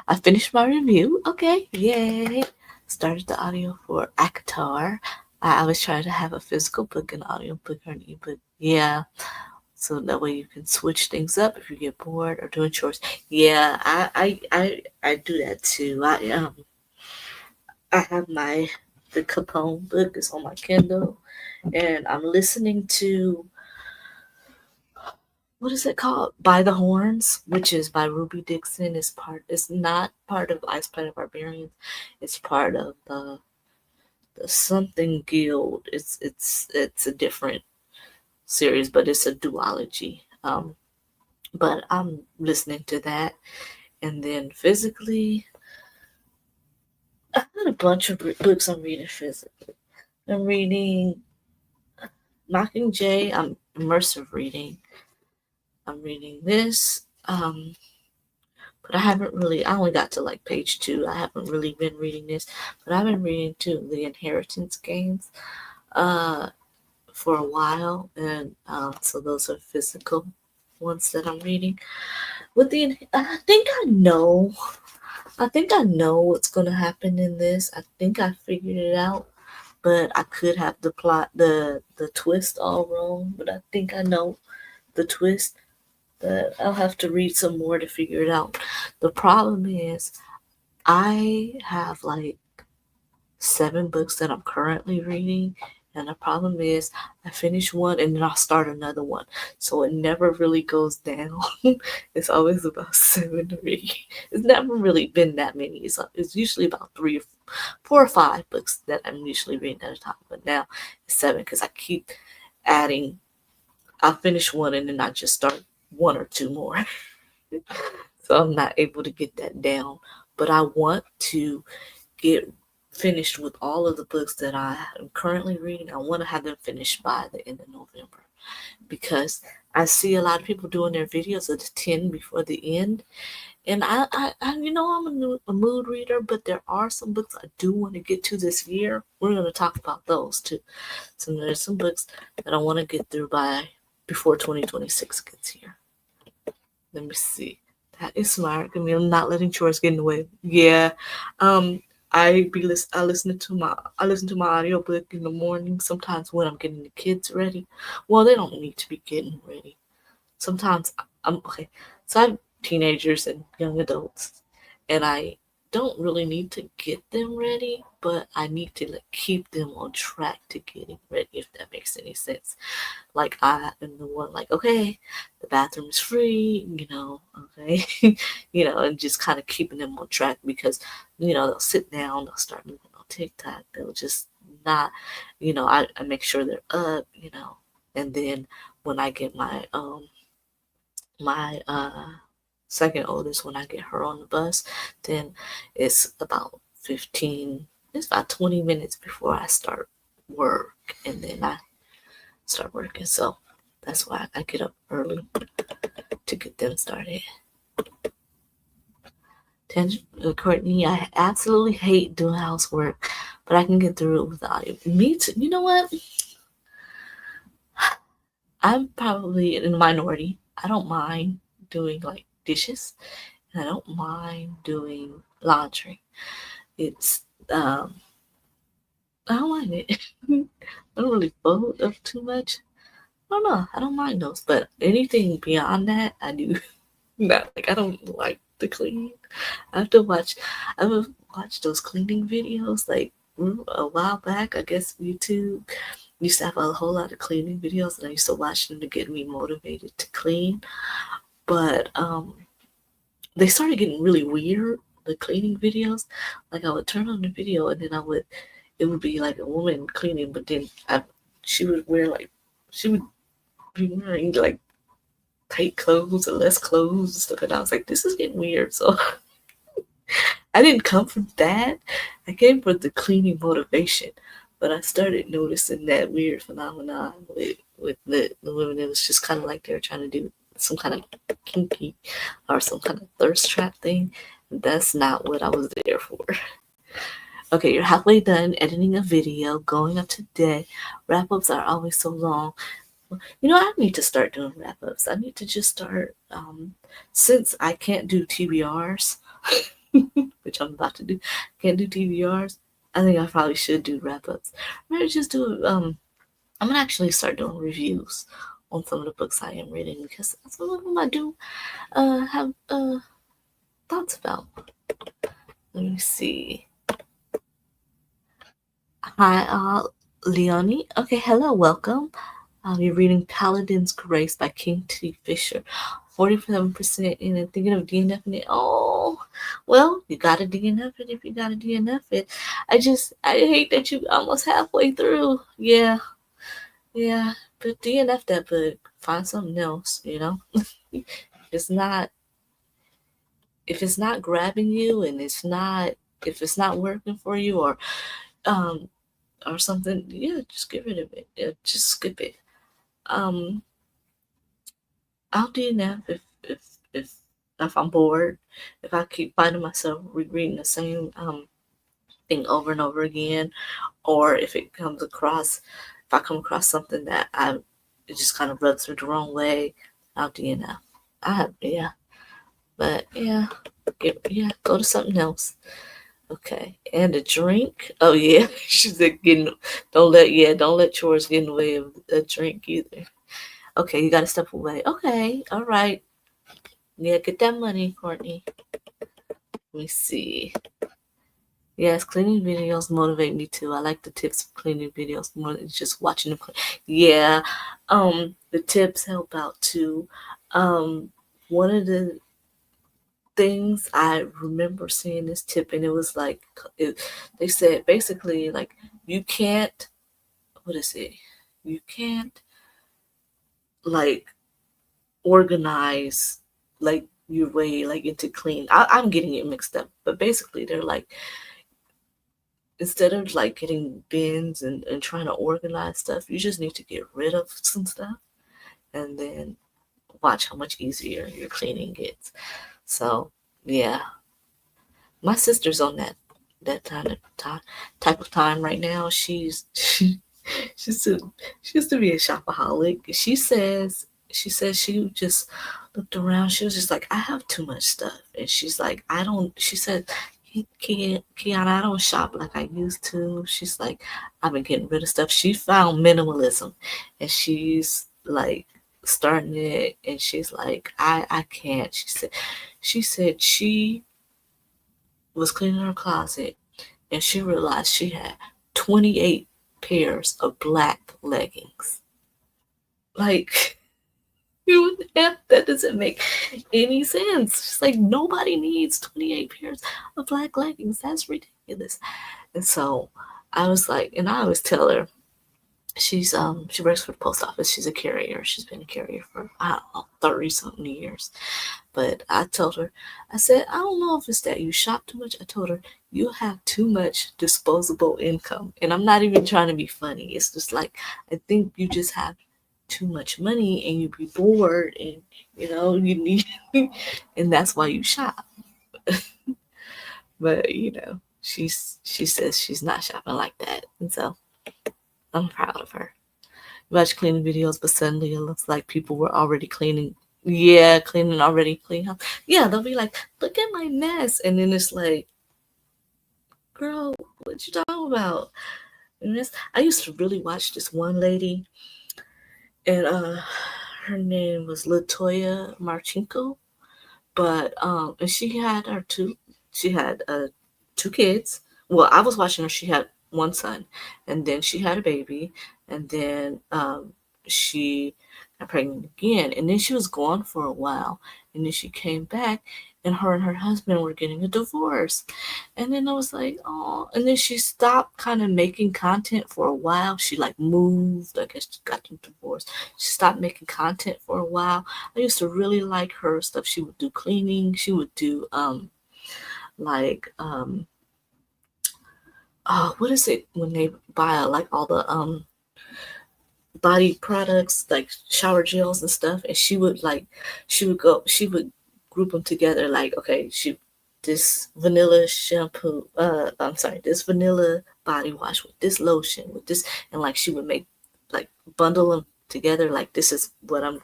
I finished my review. Okay, yay! Started the audio for Akatar. I was trying to have a physical book, an audio book, or an ebook. Yeah, so that way you can switch things up if you get bored or doing chores. Yeah, I do that too. I have the Capone book is on my Kindle, and I'm listening to what is it called? By the Horns, which is by Ruby Dixon. It's not part of Ice Planet Barbarians. It's part of the something guild. It's a different series, but it's a duology. But I'm listening to that, and then physically, I've got a bunch of books I'm reading physically. I'm reading Mockingjay. I'm immersive reading. I'm reading this. But I only got to like page 2. I haven't really been reading this, but I've been reading too the Inheritance games for a while, and so those are physical ones that I'm reading. I think I know what's going to happen in this. I think I figured it out, but I could have the plot, the twist all wrong. But I think I know the twist. But I'll have to read some more to figure it out. The problem is, I have like 7 books that I'm currently reading, and the problem is, I finish one and then I'll start another one, so it never really goes down. It's always about 7 to read. It's never really been that many. It's usually about 4 or 5 books that I'm usually reading at a time, but now it's 7 because I keep adding. I'll finish one and then I just start 1 or 2 more. So I'm not able to get that down. But I want to get finished with all of the books that I am currently reading. I want to have them finished by the end of November, because I see a lot of people doing their videos of the 10 before the end. And I I'm a mood reader, but there are some books I do want to get to this year. We're going to talk about those too. So there's some books that I want to get through before 2026 gets here. Let me see. That is smart. I mean, I'm not letting chores get in the way. Yeah. I listen to my audiobook in the morning, sometimes when I'm getting the kids ready. Well, they don't need to be getting ready. Sometimes I'm okay. So I have teenagers and young adults, and I don't really need to get them ready, but I need to like keep them on track to getting ready, if that makes any sense. Like I am the one like, okay, the bathroom is free, okay, and just kind of keeping them on track because, they'll sit down, they'll start moving on TikTok, they'll just not, I make sure they're up, and then when I get my second oldest, when I get her on the bus, then it's about 20 minutes before I start work, and then I start working. So that's why I get up early to get them started. Courtney, I absolutely hate doing housework, but I can get through it without it. Me too. You know what? I'm probably in the minority. I don't mind doing like dishes, and I don't mind doing laundry. It's I don't mind it. I don't really fold up too much. I don't know. I don't mind those, but anything beyond that, I do not. Like I don't like to clean. I have to watch. I would watch those cleaning videos like a while back. I guess YouTube used to have a whole lot of cleaning videos, and I used to watch them to get me motivated to clean. But they started getting really weird. The cleaning videos, like I would turn on the video, and then it would be like a woman cleaning, but then she would wear like she would be wearing like tight clothes or less clothes and stuff, and I was like, this is getting weird. So I didn't come from that. I came from the cleaning motivation, but I started noticing that weird phenomenon with the women. It was just kind of like they were trying to do some kind of kinky or some kind of thirst trap thing. That's not what I was there for. Okay, you're halfway done editing a video, going up to bed. Wrap-ups are always so long. I need to start doing wrap-ups. I need to just start, since I can't do TBRs, which I'm about to do, can't do TBRs, I think I probably should do wrap-ups. Maybe just do, I'm going to actually start doing reviews on some of the books I am reading because some of them I do have thoughts about. Let me see. Hi, Leonie. Okay, hello, welcome. You're reading Paladin's Grace by King T. Fisher. 47% in and thinking of DNFing it. Oh, well, you gotta DNF it if you gotta DNF it. I hate that you almost halfway through. Yeah, but DNF that book. Find something else, It's not, if it's not grabbing you and if it's not working for you um, or something, yeah, just get rid of it. Yeah, just skip it. I'll DNF if I'm bored, if I keep finding myself rereading the same thing over and over again, or if I come across something that it just kind of rubs me the wrong way, I'll DNF. But yeah, go to something else. Okay, and a drink. Oh yeah, she said don't let chores get in the way of a drink either. Okay, you gotta step away. Okay, all right. Yeah, get that money, Courtney. Let me see. Yes, cleaning videos motivate me too. I like the tips of cleaning videos more than just watching them clean. Yeah, the tips help out too. One of the things I remember seeing this tip, and it was like, they said basically like you can't. What is it? You can't like organize like your way like into clean. I'm getting it mixed up, but basically they're like, instead of like getting bins and trying to organize stuff, you just need to get rid of some stuff and then watch how much easier your cleaning gets. So yeah, my sister's on that type of time right now. She used to be a shopaholic. She says she just looked around. She was just like, I have too much stuff, and she's like, I don't. She said, Kiana, I don't shop like I used to. She's like, I've been getting rid of stuff. She found minimalism, and she's like starting it, and she's like, I can't. She said she was cleaning her closet, and she realized she had 28 pairs of black leggings. Like, that doesn't make any sense. It's like nobody needs 28 pairs of black leggings. That's ridiculous. And so I was like, and I always tell her, she works for the post office. She's a carrier. She's been a carrier for, I don't know, 30 something years. But I told her, I said, I don't know if it's that you shop too much. I told her, you have too much disposable income. And I'm not even trying to be funny. It's just like, I think you just have too much money and you be bored and, you need, and that's why you shop. But, she says she's not shopping like that. And so I'm proud of her. You watch cleaning videos, but suddenly it looks like people were already cleaning. Yeah, cleaning already clean house. Yeah, they'll be like, look at my mess. And then it's like, girl, what you talking about? And I used to really watch this one lady, and her name was Latoya Marchenko. But and she had two kids. Well, I was watching her. She had one son, and then she had a baby, and then she got pregnant again, and then she was gone for a while, and then she came back, and her husband were getting a divorce, and then I was like, oh, and then she stopped kind of making content for a while. She like moved, I guess she got divorced. She stopped making content for a while. I used to really like her stuff. She would do cleaning. She would do like oh, what is it when they buy like all the body products like shower gels and stuff, and she would group them together, like, okay, this vanilla shampoo, I'm sorry, this vanilla body wash with this lotion with this, and like she would make, like, bundle them together, like, this is what I'm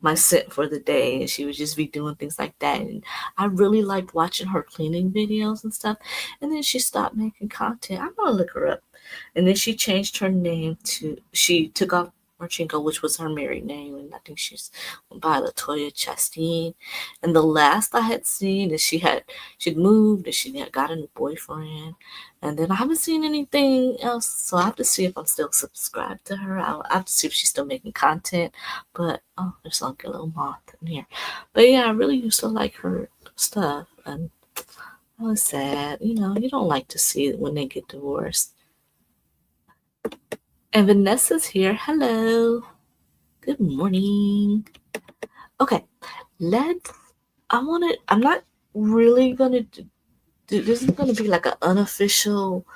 my scent for the day, and she would just be doing things like that. And I really liked watching her cleaning videos and stuff. And then she stopped making content. I'm gonna look her up. And then she changed her name she took off Marchenko, which was her married name, and I think she's by Latoya Chastain. And the last I had seen is she'd moved and she had got a new boyfriend. And then I haven't seen anything else, so I have to see if I'm still subscribed to her. I have to see if she's still making content. But oh, there's like a little moth in here. But yeah, I really used to like her stuff, and I was sad. You don't like to see it when they get divorced. And Vanessa's here. Hello. Good morning. Okay, I'm not really gonna do, this is gonna be like an unofficial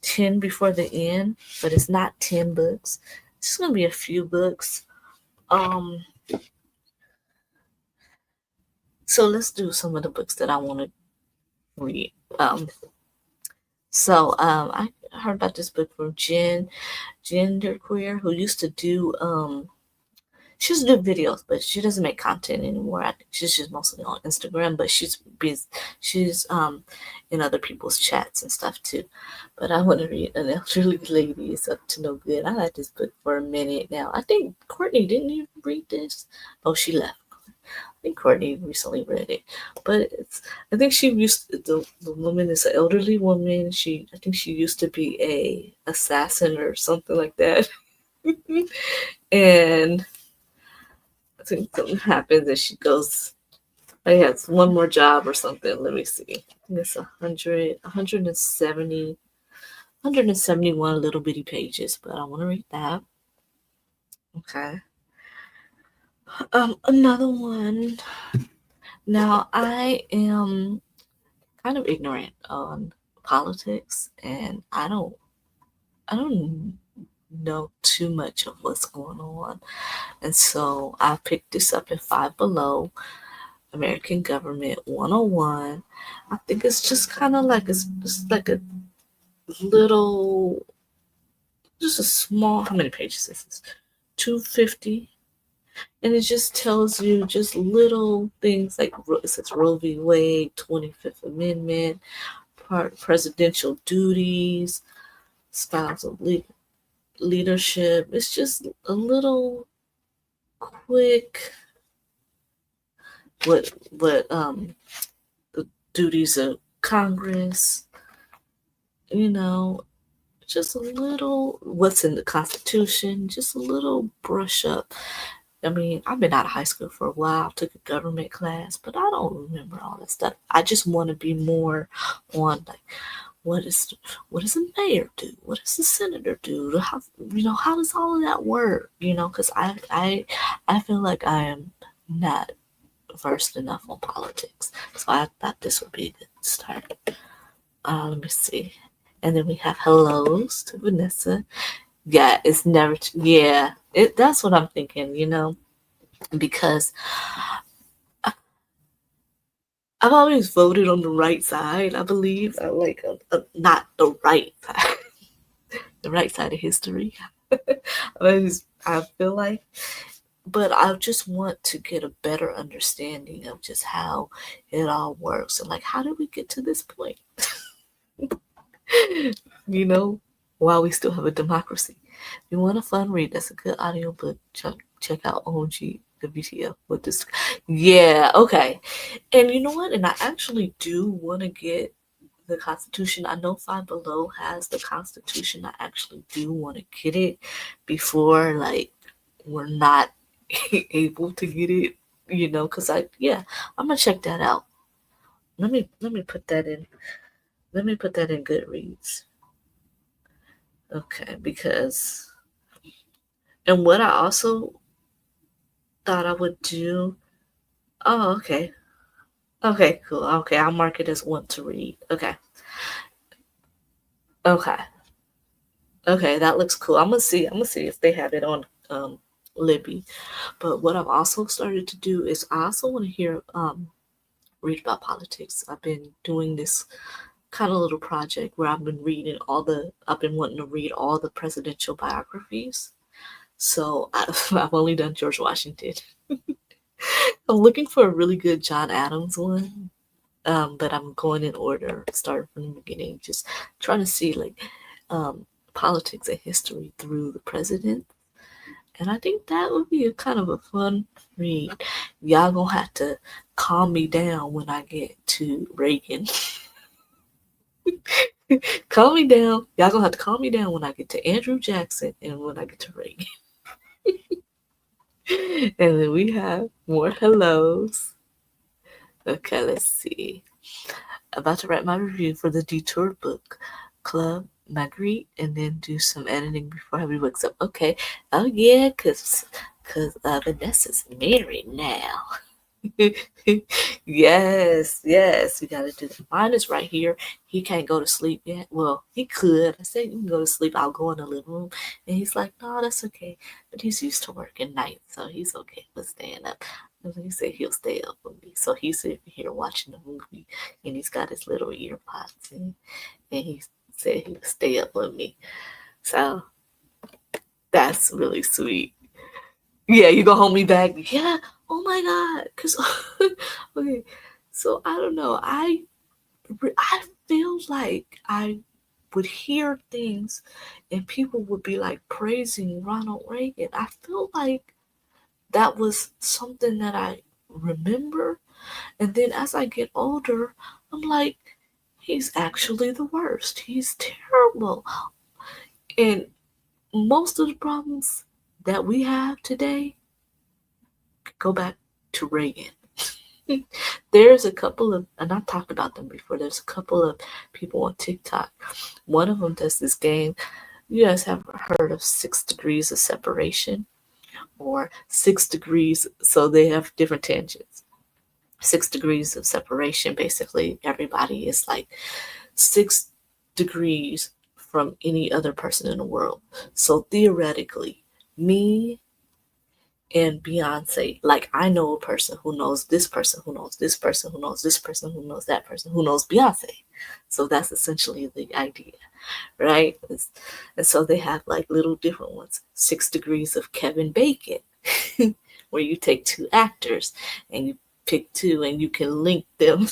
10 before the end, but it's not 10 books. It's just gonna be a few books. So let's do some of the books that I want to read. I heard about this book from Genderqueer, who used to do she used to do videos, but she doesn't make content anymore. I think she's just mostly on Instagram, but she's in other people's chats and stuff too. But I want to read An Elderly Lady Is Up to No Good. I had this book for a minute now. I think Courtney, didn't you read this? Oh, she left. I think Courtney recently read it, but I think the woman is an elderly woman. I think she used to be a assassin or something like that, and I think something happens and she goes. I has one more job or something. Let me see. I think it's 171 little bitty pages, but I want to read that. Okay. Another one. Now, I am kind of ignorant on politics, and I don't know too much of what's going on. And so I picked this up in Five Below, American Government 101. I think it's just kind of like, it's like a little, just a small, how many pages is this? 250. And it just tells you just little things like, it says Roe v. Wade, 25th Amendment, presidential duties, styles of leadership. It's just a little quick what the duties of Congress, you know, just a little what's in the Constitution, just a little brush up. I mean, I've been out of high school for a while, took a government class, but I don't remember all that stuff. I just want to be more on like what is what does the mayor do? What does the senator do? How how does all of that work? Because I feel like I am not versed enough on politics, so I thought this would be a good start. Let me see. And then we have hellos to Vanessa. Yeah, it's never. Yeah, that's what I'm thinking. Because I've always voted on the right side. I believe I like not the right side, the right side of history. I feel like, but I just want to get a better understanding of just how it all works and like how did we get to this point? you know, while we still have a democracy. If you want a fun read, that's a good audiobook. Check out OMG WTF with this. Yeah, okay. And you know what? And I actually do want to get the Constitution. I know Five Below has the Constitution. I actually do want to get it before like we're not able to get it, because I'm gonna check that out. Let me put that in. Let me put that in Goodreads. Okay, because and what I also thought I would do. Oh, okay. Okay, cool. Okay, I'll mark it as want to read. Okay. Okay. Okay, that looks cool. I'm gonna see if they have it on Libby. But what I've also started to do is I also want to read about politics. I've been doing this kind of little project where I've been wanting to read all the presidential biographies. So I've only done George Washington. I'm looking for a really good John Adams one, but I'm going in order, starting from the beginning, just trying to see like politics and history through the president. And I think that would be a kind of a fun read. Y'all gonna have to calm me down when I get to Reagan. Calm me down. Y'all gonna have to calm me down when I get to Andrew Jackson and when I get to Reagan. And then we have more hellos. Okay, let's see. About to write my review for the Detour Book Club, Marguerite, and then do some editing before Heavy wakes up. Okay. Oh yeah, cause Vanessa's married now. yes, we gotta do that. Mine is right here. He can't go to sleep yet. Well, he could. I said you can go to sleep. I'll go in the living room. And he's like, no, that's okay. But he's used to working nights, so he's okay with staying up. And he said he'll stay up with me. So he's sitting here watching the movie and he's got his little ear pods in and he said he'll stay up with me. So that's really sweet. Yeah, you gonna hold me back? Yeah. Oh my God. Cause okay. So I don't know. I feel like I would hear things and people would be like praising Ronald Reagan. I feel like that was something that I remember. And then as I get older, I'm like, he's actually the worst. He's terrible. And most of the problems that we have today go back to Reagan. There's a couple of, and I've talked about them before, there's a couple of people on TikTok. One of them does this game. You guys have heard of 6 degrees of separation or 6 degrees, so they have different tangents. 6 degrees of separation, basically, everybody is like 6 degrees from any other person in the world. So theoretically, me and Beyonce, like I know a person who knows this person, who knows this person, who knows this person, who knows that person, who knows Beyonce. So that's essentially the idea, right? And so they have like little different ones. 6 degrees of Kevin Bacon, where you take two actors and you pick two and you can link them,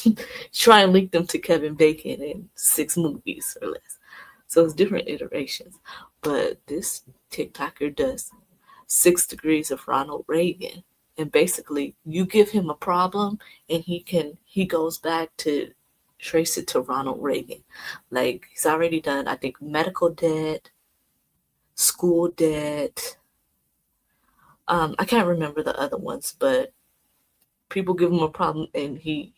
try and link them to Kevin Bacon in 6 movies or less. So it's different iterations. But this TikToker does 6 degrees of Ronald Reagan. And basically you give him a problem and he goes back to trace it to Ronald Reagan. Like, he's already done, I think, medical debt, school debt. I can't remember the other ones, but people give him a problem, and he's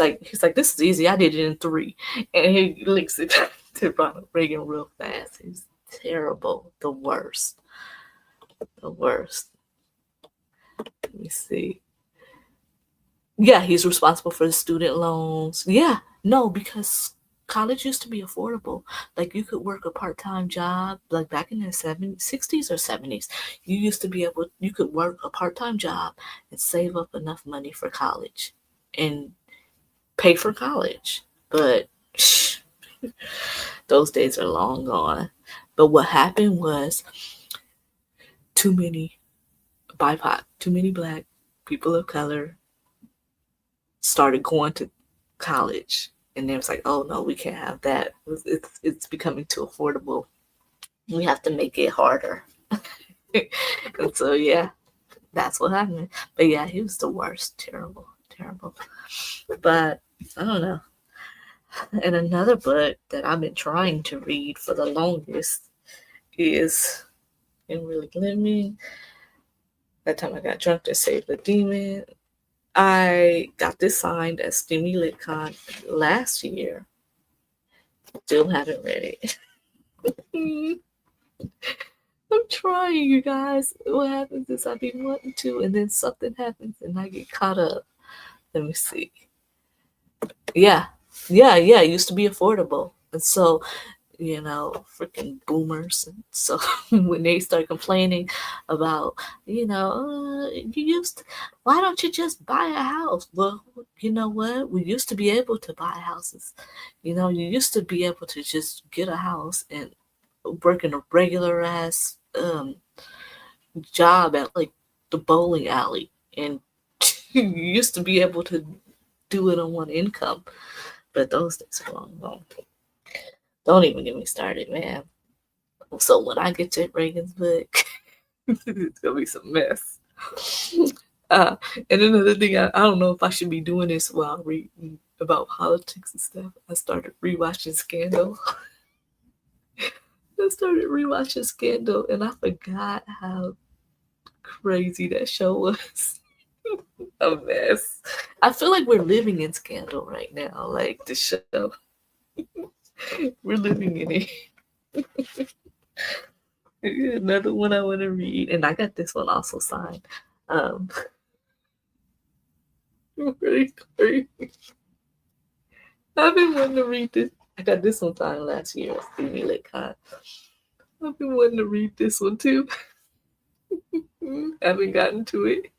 like, this is easy. I did it in 3, and he links it to Ronald Reagan real fast. He's terrible, the worst, the worst. Let me see. Yeah, he's responsible for the student loans. Yeah, no, because college used to be affordable. Like, you could work a part-time job, like back in the 70s, 60s or 70s. You could work a part-time job and save up enough money for college and pay for college. But those days are long gone. But what happened was too many BIPOC, too many Black people of color started going to college, and they was like, oh no, we can't have that. It's becoming too affordable. We have to make it harder. And so yeah, that's what happened. But yeah, he was the worst. Terrible, terrible. But I don't know. And another book that I've been trying to read for the longest is In Really Living. That time I got drunk to save the demon. I got this signed at Steamy Lit Con last year. Still haven't read it. I'm trying, you guys. What happens is I be wanting to, and then something happens, and I get caught up. Let me see. Yeah. It used to be affordable. And so, freaking boomers. And so when they start complaining about, why don't you just buy a house? Well, you know what? We used to be able to buy houses. You used to be able to just get a house and work in a regular ass job at like the bowling alley. And you used to be able to do it on one income. But those days are long gone. Don't even get me started, man. So when I get to Reagan's book, it's gonna be some mess. And another thing, I don't know if I should be doing this while reading about politics and stuff. I started rewatching Scandal. And I forgot how crazy that show was. A mess. I feel like we're living in Scandal right now, like the show. We're living in it. Another one I want to read, and I got this one also signed. Really crazy. I've been wanting to read this. I got this one signed last year. Steamy Lit Con. I've been wanting to read this one too. Haven't gotten to it.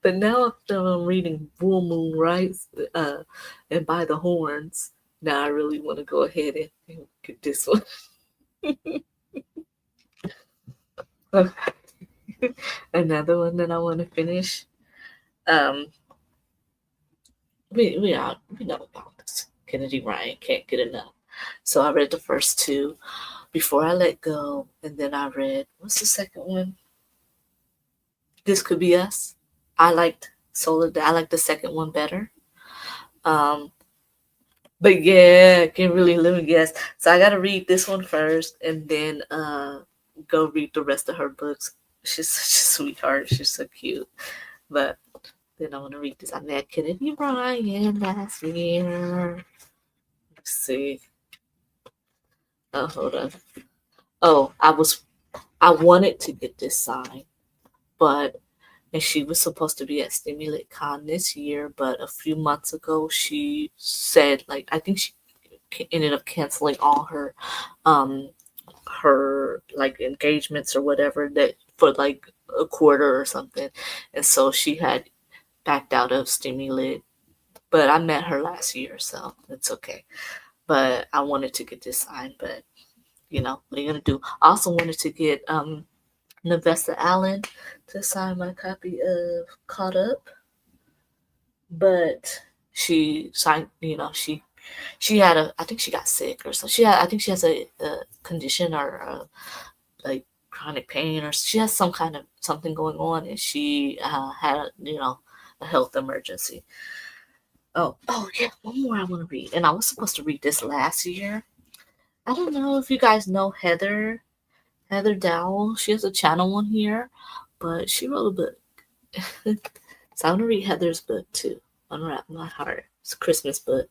But now I'm reading Full Moon Rise and By the Horns. Now I really want to go ahead and get this one. Okay. Another one that I want to finish. We know about this. Kennedy Ryan, Can't Get Enough. So I read the first 2 Before I Let Go, and then I read, what's the second one? This Could Be Us. I liked the second one better. But yeah, Can't Really Live. Yes. So I gotta read this one first, and then go read the rest of her books. She's such a sweetheart. She's so cute. But then I want to read this. I met Kennedy Ryan last year. Let's see. Oh, hold on. Oh, I wanted to get this signed, and she was supposed to be at Steamy Lit Con this year, but a few months ago she said, like, I think she ended up canceling all her like engagements or whatever that for like a quarter or something, and so she had backed out of Steamy Lit. But I met her last year, so it's okay. But I wanted to get this signed, but what are you gonna do? I also wanted to get Nevesta Allen to sign my copy of Caught Up, but she signed. She had I think she got sick or so. I think she has a condition or like chronic pain, or she has some kind of something going on, and she had a health emergency. Oh yeah, one more I want to read, and I was supposed to read this last year. I don't know if you guys know Heather Dowell. She has a channel on here, but she wrote a book. So I'm gonna read Heather's book too. Unwrap My Heart. It's a Christmas book.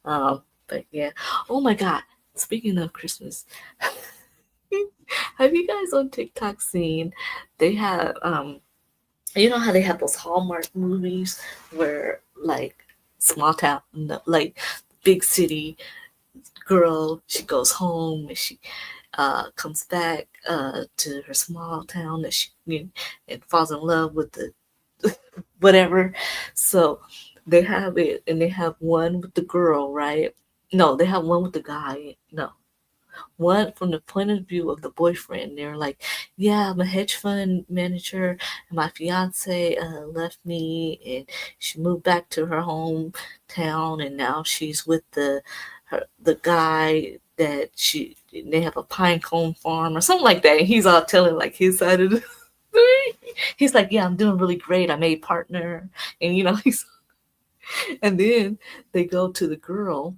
But yeah. Oh my God. Speaking of Christmas, have you guys on TikTok seen they have you know how they have those Hallmark movies where like small town, like big city girl, she goes home and she comes back to her small town that she, you know, and falls in love with the whatever. So they have it, and they have one with the girl, right? No, they have one with the guy. No, one from the point of view of the boyfriend. They're like, yeah, I'm a hedge fund manager, and my fiance left me, and she moved back to her hometown, and now she's with the guy that they have a pine cone farm or something like that. And he's all telling like his side of the story. He's like, yeah, I'm doing really great. I made partner, and he's. And then they go to the girl,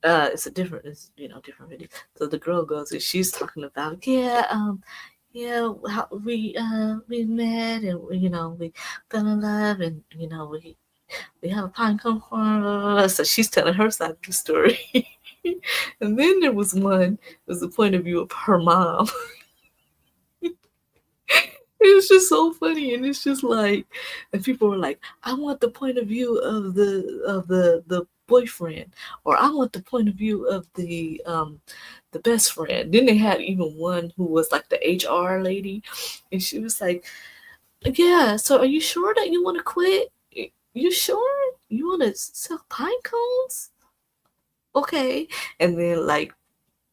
it's different video. So the girl goes and she's talking about, yeah, how we met, and we fell in love, and we have a pine cone farm, blah, blah, blah. So she's telling her side of the story. And then there was one, it was the point of view of her mom. It was just so funny, and it's just like, and people were like, I want the point of view of the boyfriend, or I want the point of view of the best friend. Then they had even one who was like the HR lady, and she was like, yeah, so are you sure that you want to quit? You sure you want to sell pine cones? Okay. And then like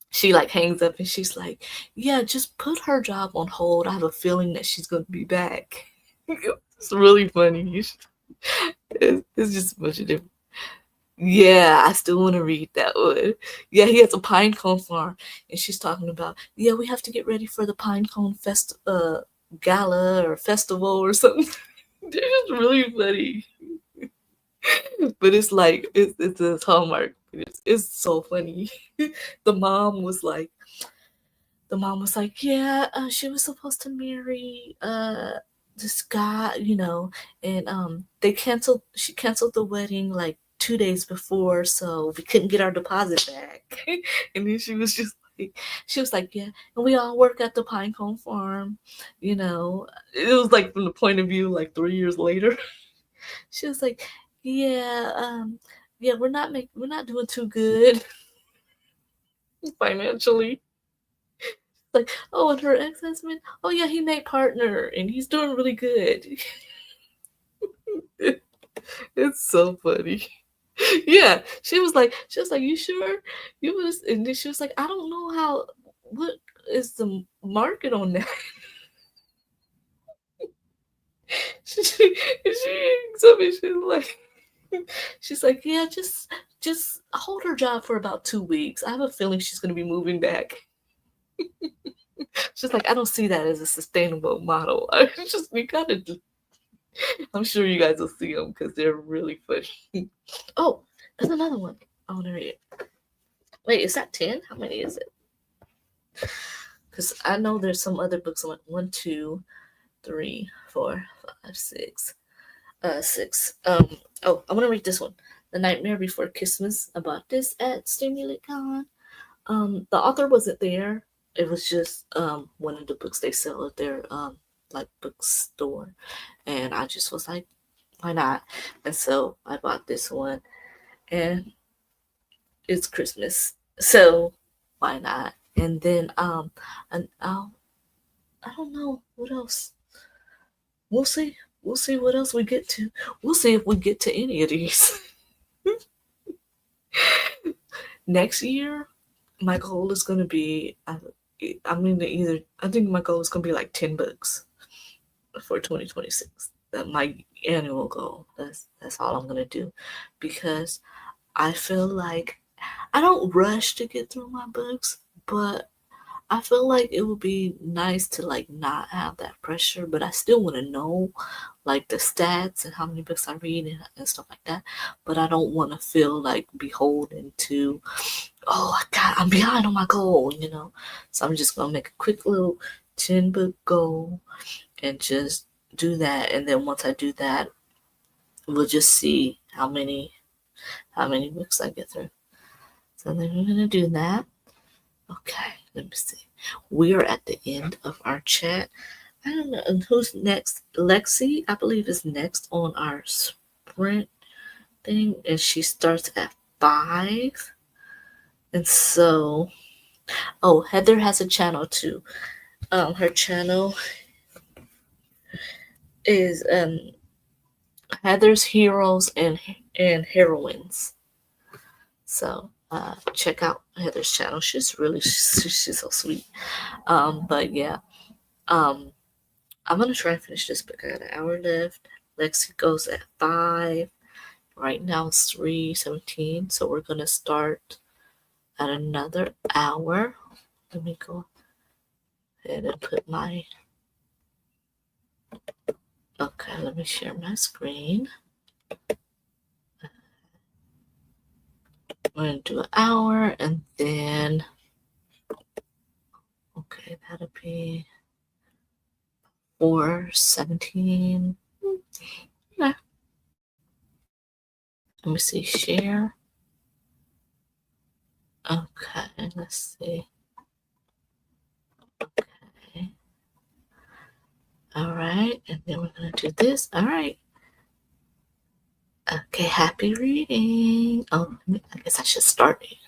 she like hangs up and she's like, yeah, just put her job on hold. I have a feeling that she's going to be back. It's really funny. It's just a bunch of different. Yeah, I still want to read that one. Yeah, he has a pine cone farm, and she's talking about, yeah, we have to get ready for the pine cone gala or festival or something. They're just really funny. But it's like it's a Hallmark. It's so funny. The mom was like, yeah, she was supposed to marry this guy, and she canceled the wedding like 2 days before, so we couldn't get our deposit back. And then she was like, yeah, and we all work at the Pinecone Farm, It was like from the point of view like 3 years later. She was like, yeah, yeah, we're not doing too good financially. Like, oh, and her ex-husband, oh yeah, he made partner and he's doing really good. It's so funny. Yeah, she was like, you sure? You was, and then she was like, I don't know what is the market on that? She's like, yeah, just hold her job for about 2 weeks. I have a feeling she's gonna be moving back. She's like, I don't see that as a sustainable model. I just we gotta. I'm sure you guys will see them because they're really funny. Oh, there's another one. I want to read it. Wait, is that 10? How many is it? Because I know there's some other books on 1, 2, 3, 4, 5, 6. 6. Oh, I want to read this one. The Nightmare Before Christmas. I bought this at StimulantCon. The author wasn't there. It was just one of the books they sell at their like bookstore, and I just was like, why not? And so I bought this one, and it's Christmas, so why not? And then and I don't know what else. We'll see. We'll see what else we get to. We'll see if we get to any of these. Next year, my goal is going to be, I think my goal is going to be like 10 books for 2026. That's my annual goal. That's all I'm going to do, because I feel like I don't rush to get through my books, but I feel like it would be nice to like not have that pressure, but I still want to know like the stats and how many books I read and stuff like that. But I don't want to feel like beholden to, oh, I'm behind on my goal, you know. So I'm just gonna make a quick little 10-book goal and just do that. And then once I do that, we'll just see how many books I get through. So then we're gonna do that. Okay, let me see. We are at the end of our chat. I don't know who's next. Lexi, I believe, is next on our sprint thing, and she starts at 5. And so, oh, Heather has a channel too. Her channel is Heather's Heroes and Heroines. So check out Heather's channel. She's so sweet. But yeah, I'm gonna try and finish this book. I got an hour left. Lexi goes at 5. Right now it's 3:17, so we're gonna start at another hour. Let me go ahead and put my. Okay, let me share my screen. We're gonna do an hour and then. Okay, that'll be 4:17. Yeah. Let me see, share. Okay, let's see. Okay. All right, and then we're gonna do this. All right. Okay, happy reading. Oh, I guess I should start it.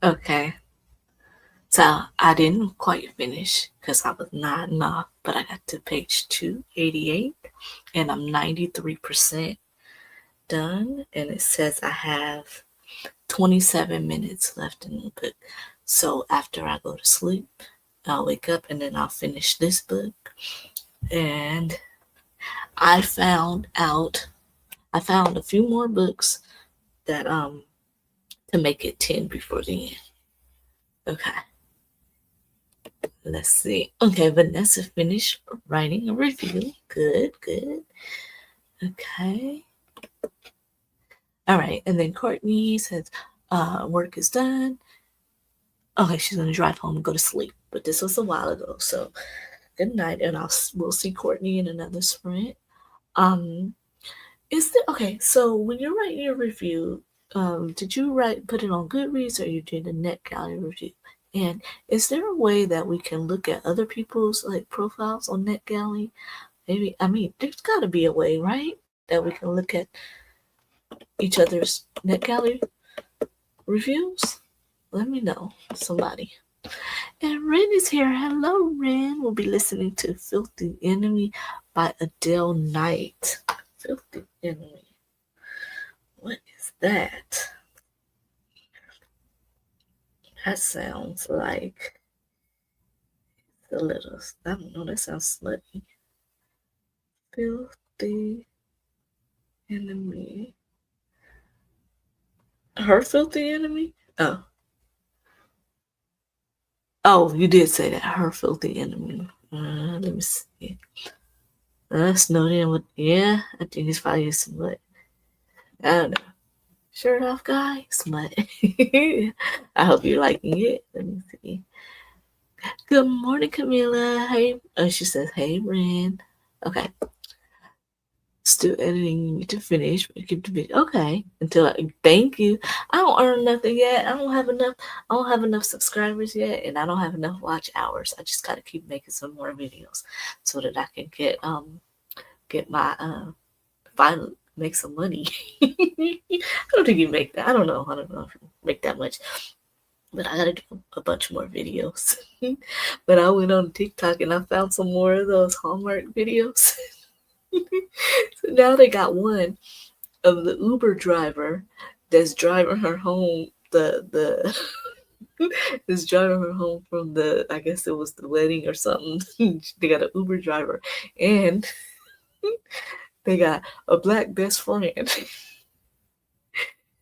Okay. So I didn't quite finish because I was nodding off, but I got to page 288 and I'm 93% done. And it says I have 27 minutes left in the book. So after I go to sleep, I'll wake up and then I'll finish this book. And I found a few more books that to make it 10 before the end. Okay. Let's see. Okay, Vanessa finished writing a review. Good, good. Okay. All right. And then Courtney says, work is done. Okay, she's gonna drive home and go to sleep. But this was a while ago, so good night, and we'll see Courtney in another sprint. Um, is there okay? So when you're writing your review, did you put it on Goodreads or you did a NetGalley review? And is there a way that we can look at other people's like profiles on NetGalley? Maybe I mean, there's got to be a way, right, that we can look at each other's NetGalley reviews. Let me know, somebody. And Ren is here. Hello, Ren. We'll be listening to Filthy Enemy by Adele Knight. Filthy Enemy. What is that? That sounds like a little, I don't know, that sounds slutty. Filthy Enemy. Her Filthy Enemy? Oh. Oh, you did say that. Her Filthy Enemy. Let me see. Snowden with, yeah, I think it's probably smut. I don't know. Shirt off guy, smut. I hope you're liking it. Let me see. Good morning, Camila. Hey, she says, hey, Ren. Okay. Still editing. You need to finish. Keep the video. Okay. Thank you. I don't earn nothing yet. I don't have enough subscribers yet, and I don't have enough watch hours. I just gotta keep making some more videos so that I can get my finally make some money. I don't think you make that. I don't know if you make that much. But I gotta do a bunch more videos. But I went on TikTok and I found some more of those Hallmark videos. So now they got one of the Uber driver that's driving her home. The is driving her home from I guess it was the wedding or something. They got an Uber driver and they got a black best friend.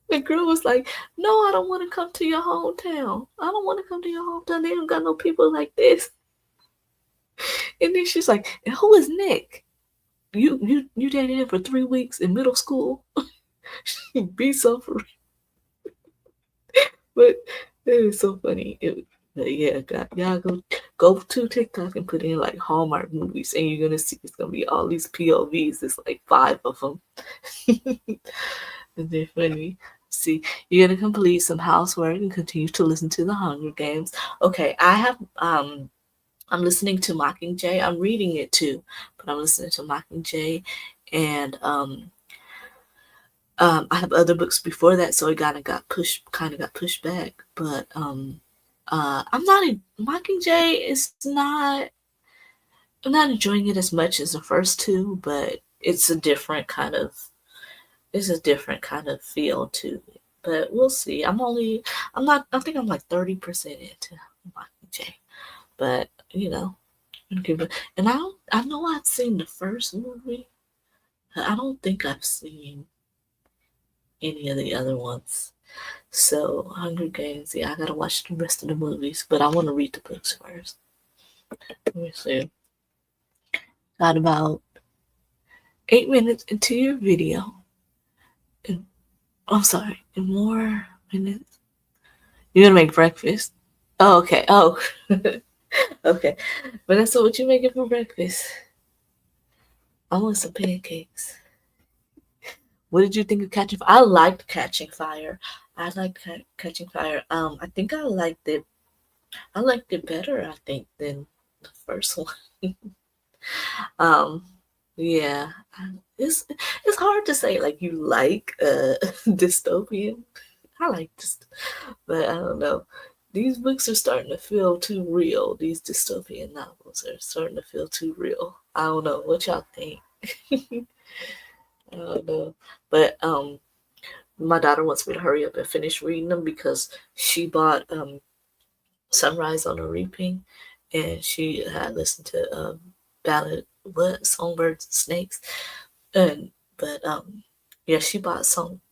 The girl was like, no, I don't want to come to your hometown. I don't want to come to your hometown. They don't got no people like this. And then she's like, and who is Nick? You dated him for 3 weeks in middle school? Be suffering. But it is so funny. Yeah, y'all go to TikTok and put in like Hallmark movies, and you're gonna see it's gonna be all these POVs. It's like 5 of them. And they're funny. See, you're gonna complete some housework and continue to listen to the Hunger Games. Okay, I'm listening to Mockingjay. I'm reading it too, but I'm listening to Mockingjay, and I have other books before that, so it kind of got pushed back. But I'm not Mockingjay is not. I'm not enjoying it as much as the first two, but it's a different kind of feel to it. But we'll see. I'm not. I think I'm like 30% into Mockingjay, but and I know I've seen the first movie. I don't think I've seen any of the other ones. So Hunger Games, yeah, I gotta watch the rest of the movies, but I want to read the books first. Let me see. Got about 8 minutes into your video. I'm sorry, in more minutes. You're gonna make breakfast. Oh, okay. Oh, okay. Vanessa, what you making for breakfast? I want some pancakes. What did you think of Catching Fire? I liked Catching Fire. I liked Catching Fire. I think I liked it. I liked it better, I think, than the first one. Yeah, it's hard to say like you like dystopian. I like this, but I don't know. These books are starting to feel too real. These dystopian novels are starting to feel too real. I don't know what y'all think. I don't know, but my daughter wants me to hurry up and finish reading them because she bought Sunrise on the Reaping, and she had listened to Ballad, what, Songbirds and Snakes, and but yeah, she bought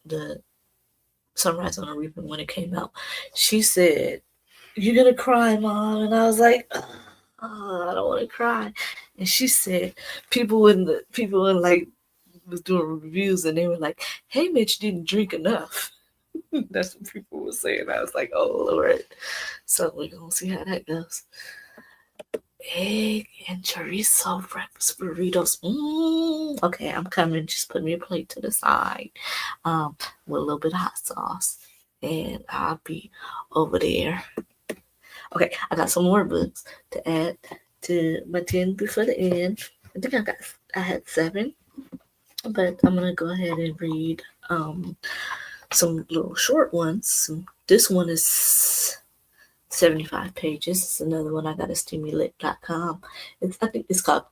the Sunrise on the Reaping when it came out. She said, "You're gonna cry, Mom," and I was like, "Oh, I don't want to cry." And she said, people in like was doing reviews, and they were like, "Hey, Mitch didn't drink enough." That's what people were saying. I was like, "Oh Lord." So we're gonna see how that goes. Egg and chorizo breakfast burritos. Okay, I'm coming. Just put me a plate to the side, with a little bit of hot sauce, and I'll be over there. Okay, I got some more books to add to my 10 before the end. I had 7, but I'm gonna go ahead and read some little short ones. This one is 75 pages. It's another one I got at StimuLit.com. I think it's called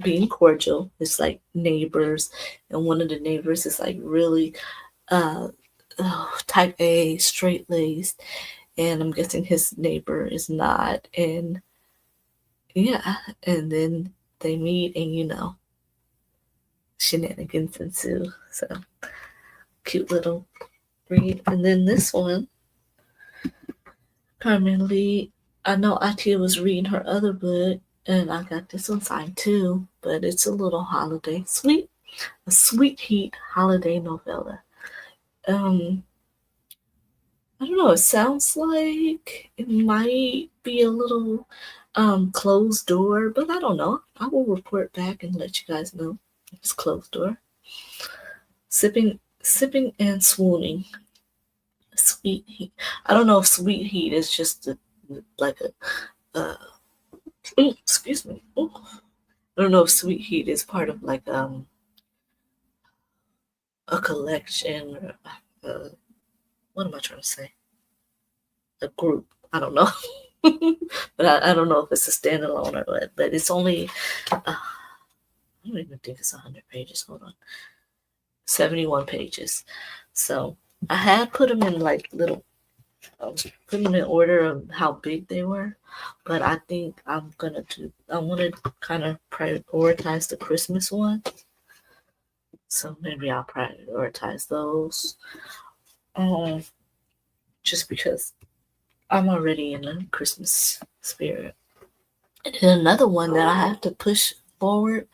Being Cordial. It's like neighbors, and one of the neighbors is like really uh, type A, straight laced, and I'm guessing his neighbor is not. And yeah, and then they meet, and shenanigans ensue. So cute little read. And then this one, Carmen Lee. I know Atia was reading her other book, and I got this one signed too, but it's a little holiday a sweet heat holiday novella. Um, I don't know. It sounds like it might be a little closed door, but I don't know. I will report back and let you guys know if it's closed door. Sipping and swooning. Sweet heat. I don't know if sweet heat is just like a. Excuse me. Ooh. I don't know if sweet heat is part of like a collection or what am I trying to say? A group. I don't know. But I don't know if it's a standalone or what. But it's only, I don't even think it's 100 pages. Hold on. 71 pages. So I had put them in like little, put them in order of how big they were. But I think I want to kind of prioritize the Christmas one. So maybe I'll prioritize those. Just because I'm already in the Christmas spirit. And then another one that I have to push forward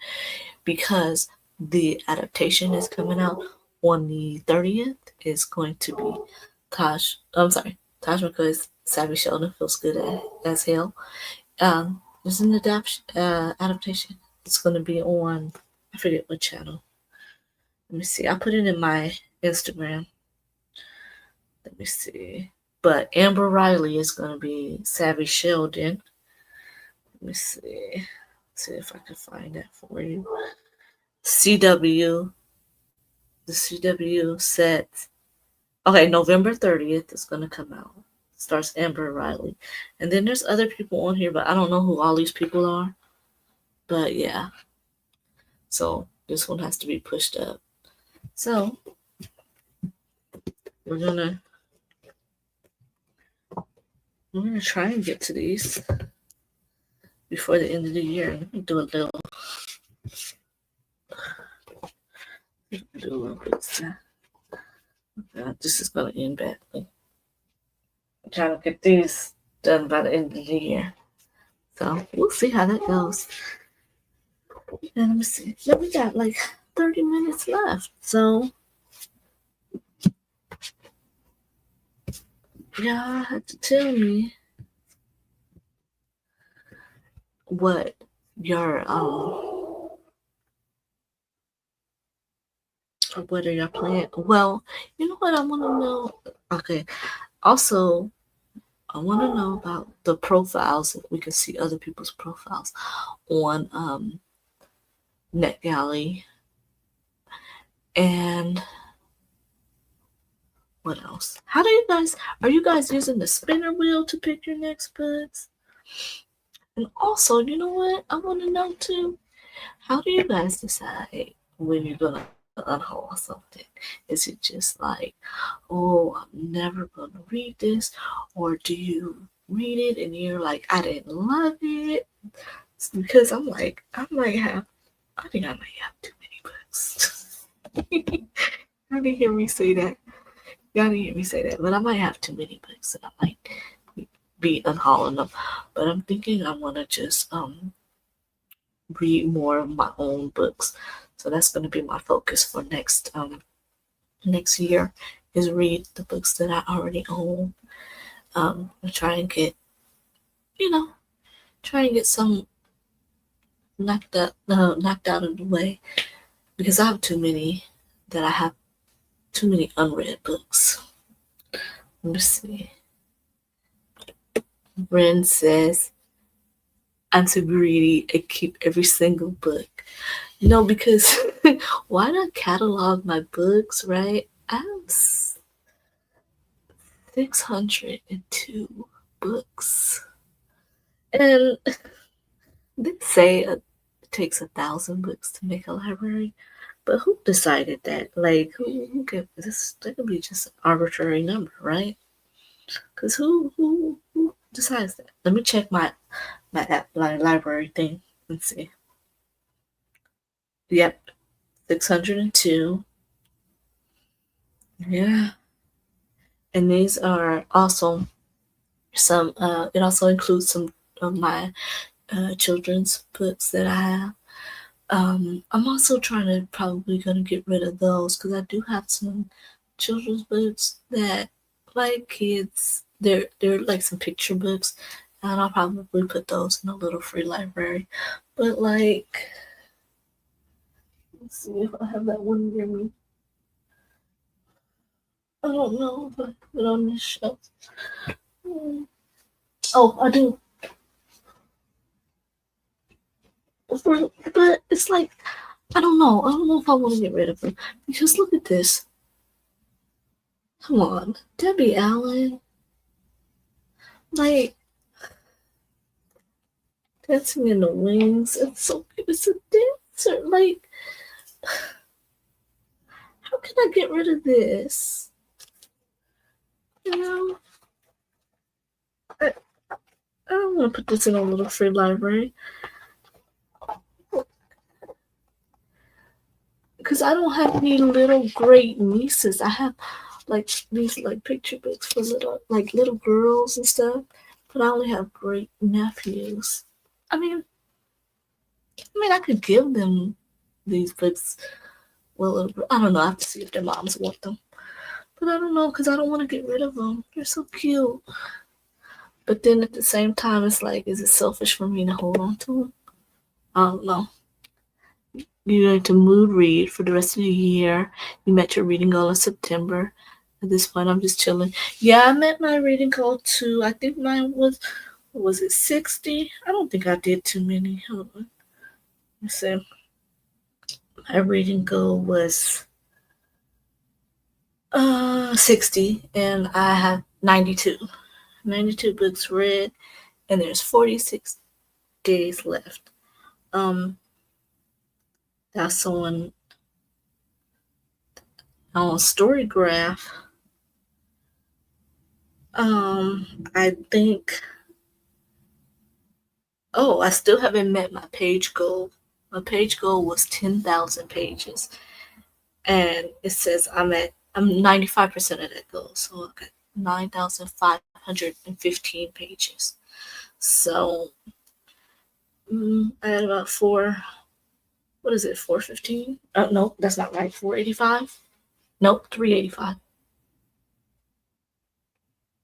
because the adaptation is coming out on the 30th is going to be Taj McCoy's Savvy Sheldon Feels Good as Hell. There's an adaptation. It's going to be on, I forget what channel. Let me see. I put it in my Instagram. Let me see. But Amber Riley is going to be Savvy Sheldon. Let me see. See if I can find that for you. CW. The CW set. Okay, November 30th is going to come out. Stars Amber Riley. And then there's other people on here, but I don't know who all these people are. But yeah. So this one has to be pushed up. So we're gonna try and get to these before the end of the year. Let me do a little bit. God, this is gonna end badly. I'm trying to get these done by the end of the year. So we'll see how that goes. And let me see. Yeah, we got like 30 minutes left. So y'all had to tell me what your what are your plans? Well, you know what I want to know. Okay. Also, I want to know about the profiles. If we can see other people's profiles on NetGalley, and What else? Are you guys using the spinner wheel to pick your next books? And also, you know what? I want to know too. How do you guys decide when you're gonna unhaul something? Is it just like, oh, I'm never gonna read this, or do you read it and you're like, I didn't love it? Because I think I might have too many books. Y'all didn't hear me say that. Y'all didn't hear me say that, but I might have too many books and I might be unhauling them. But I'm thinking I want to just read more of my own books. So that's going to be my focus for next year is read the books that I already own. And you know, try and get some knocked out of the way because I have too many unread books. Let me see. Ren says, I'm too greedy and keep every single book. No, because why not catalog my books, right? I have 602 books. And they say it takes 1,000 books to make a library. But who decided that? Like, who gave this? That could be just an arbitrary number, right? Because who decides that? Let me check my app, my library thing, and see. Yep, 602. Yeah, and these are also some. It also includes some of my children's books that I have. I'm also trying to probably gonna get rid of those because I do have some children's books that like kids. They're like some picture books, and I'll probably put those in a little free library. But like, let's see if I have that one near me. I don't know if I put it on this shelf. Oh, I do. But it's like I don't know. I don't know if I want to get rid of them because look at this. Come on, Debbie Allen. Like Dancing in the Wings. It's so good. It's a dancer. Like, how can I get rid of this? You know, I don't want to put this in a little free library because I don't have any little great nieces. I have like these like picture books for little girls and stuff, but I only have great nephews. I mean, I could give them these books. Well, I don't know. I have to see if their moms want them. But I don't know because I don't want to get rid of them. They're so cute. But then at the same time, it's like, is it selfish for me to hold on to them? I don't know. You're going to mood read for the rest of the year. You met your reading goal in September. At this point, I'm just chilling. Yeah, I met my reading goal too. I think mine was it 60? I don't think I did too many. Hold on. Let's see. My reading goal was 60, and I have 92. 92 books read, and there's 46 days left. That's on Storygraph. I think. Oh, I still haven't met my page goal. My page goal was 10,000 pages, and it says I'm 95% of that goal. So I got 9,515 pages. So I had about what is it, 415? No, that's not right. 485? Nope, 385.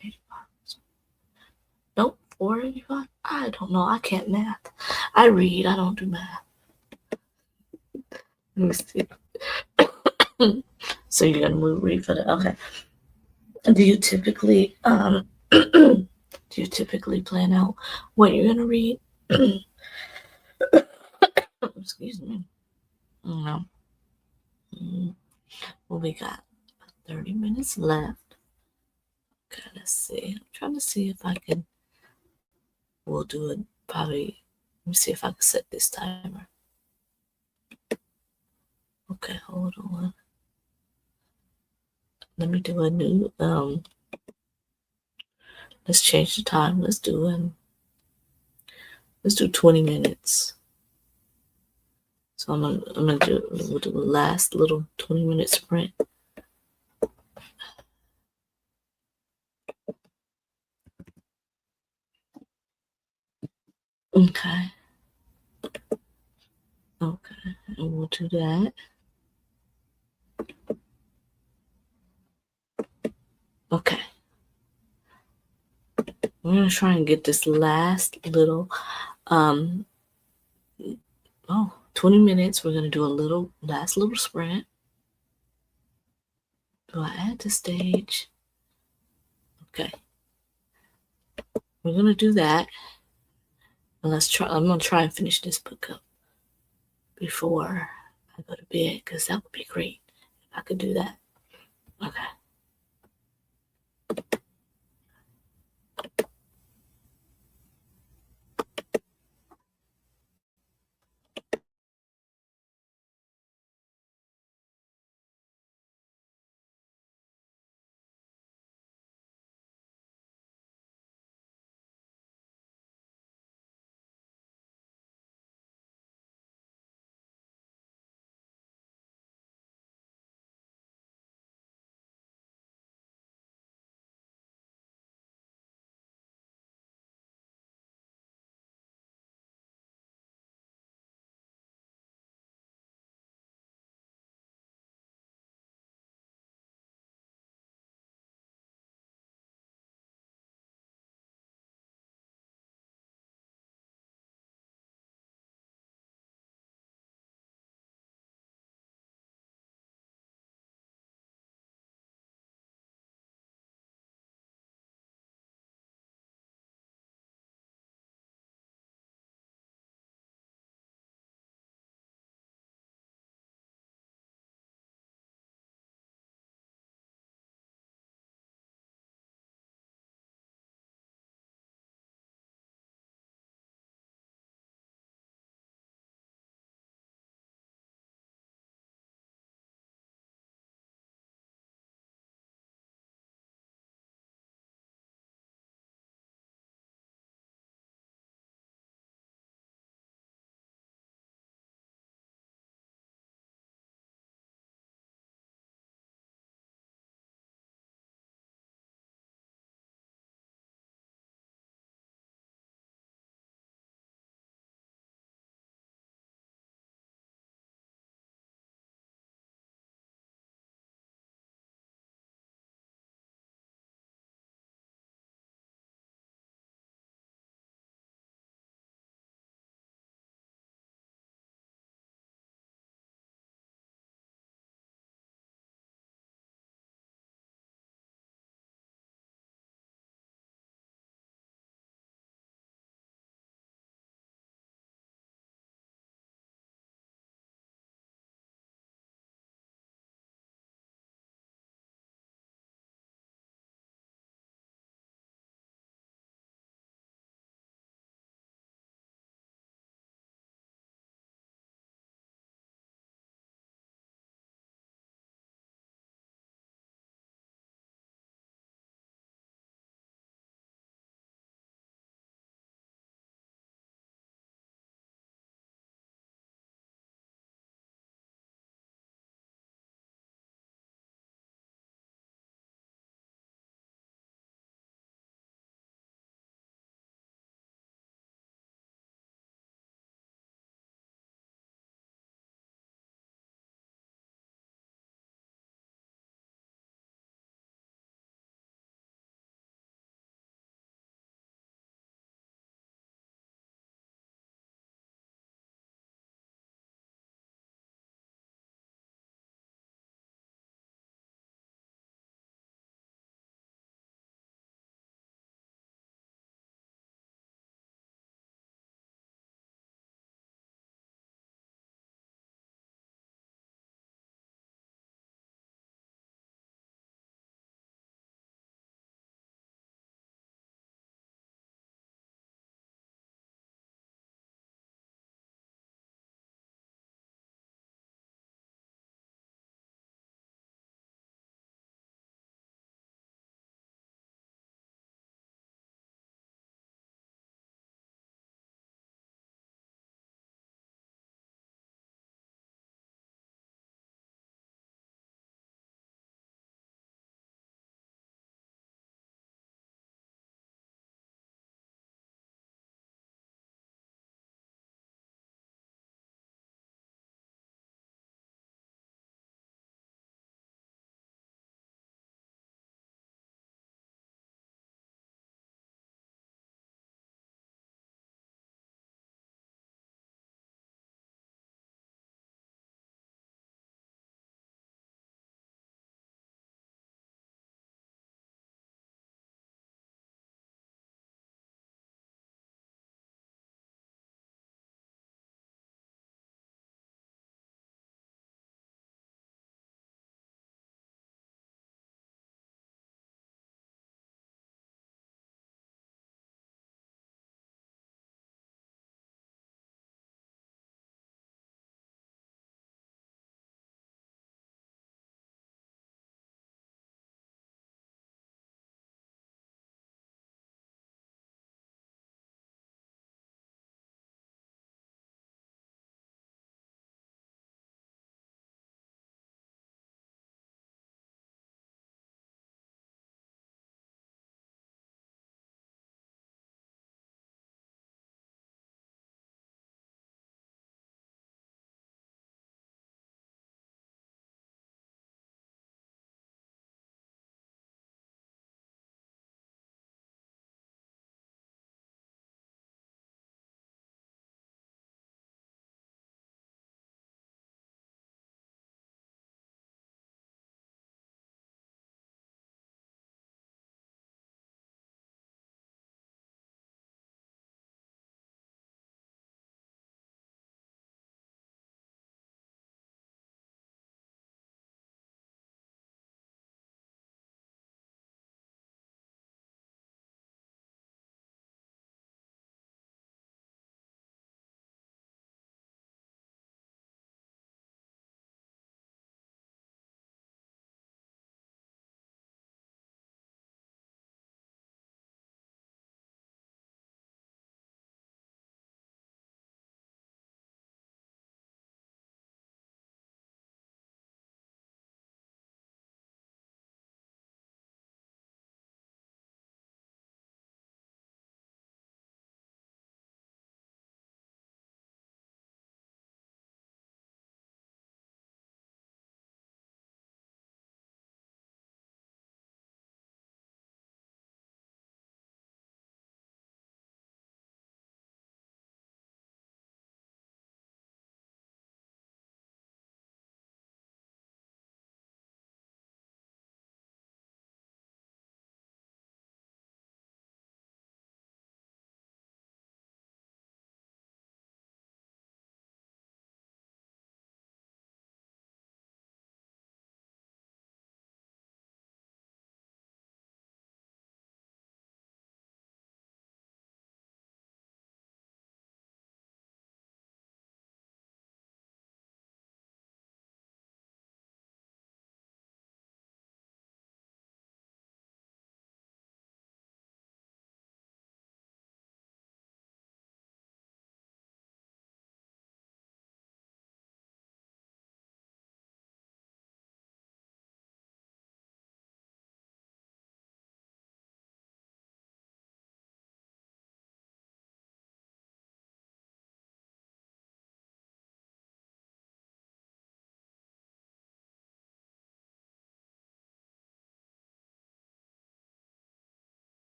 85. Nope, 485? I don't know. I can't math. I read, I don't do math. Let me see. So you're gonna move read for that. Okay. Do you typically plan out what you're gonna read? Excuse me. No. Well, we got 30 minutes left. Okay, let's see. I'm trying to see if I can. We'll do it probably. Let me see if I can set this timer. Okay, hold on. Let me do a new. Let's change the time. Let's do 20 minutes. So we'll do the last little 20-minute sprint. Okay. Okay. And we'll do that. Okay. We're gonna try and get this last little 20 minutes. We're gonna do a last little sprint. Do I add the stage? Okay. We're gonna do that. And I'm gonna try and finish this book up before I go to bed, because that would be great if I could do that. Okay.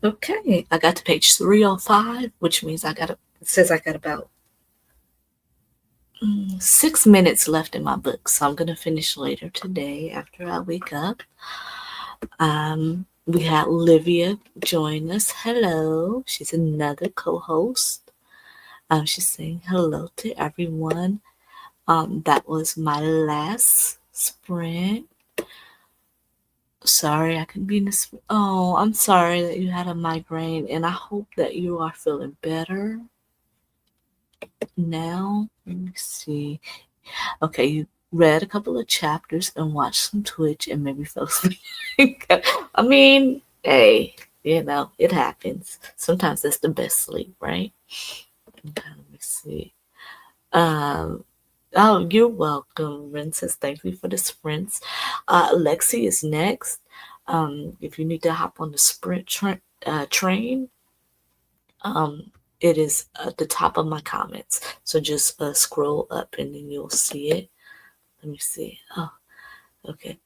Okay, I got to page 305, which means it says I got about 6 minutes left in my book, so I'm gonna finish later today after I wake up. We had Livia join us. Hello, she's another co-host. She's saying hello to everyone. That was my last sprint. Sorry, I couldn't be in this. Oh, I'm sorry that you had a migraine, and I hope that you are feeling better now. Let me see. Okay, you read a couple of chapters and watched some Twitch and maybe fell asleep. I mean, hey, it happens. Sometimes that's the best sleep, right? Okay, let me see. Um, oh, you're welcome. Ren says thank you for the sprints. Lexi is next. If you need to hop on the train, it is at the top of my comments. So just scroll up and then you'll see it. Let me see. Oh, okay.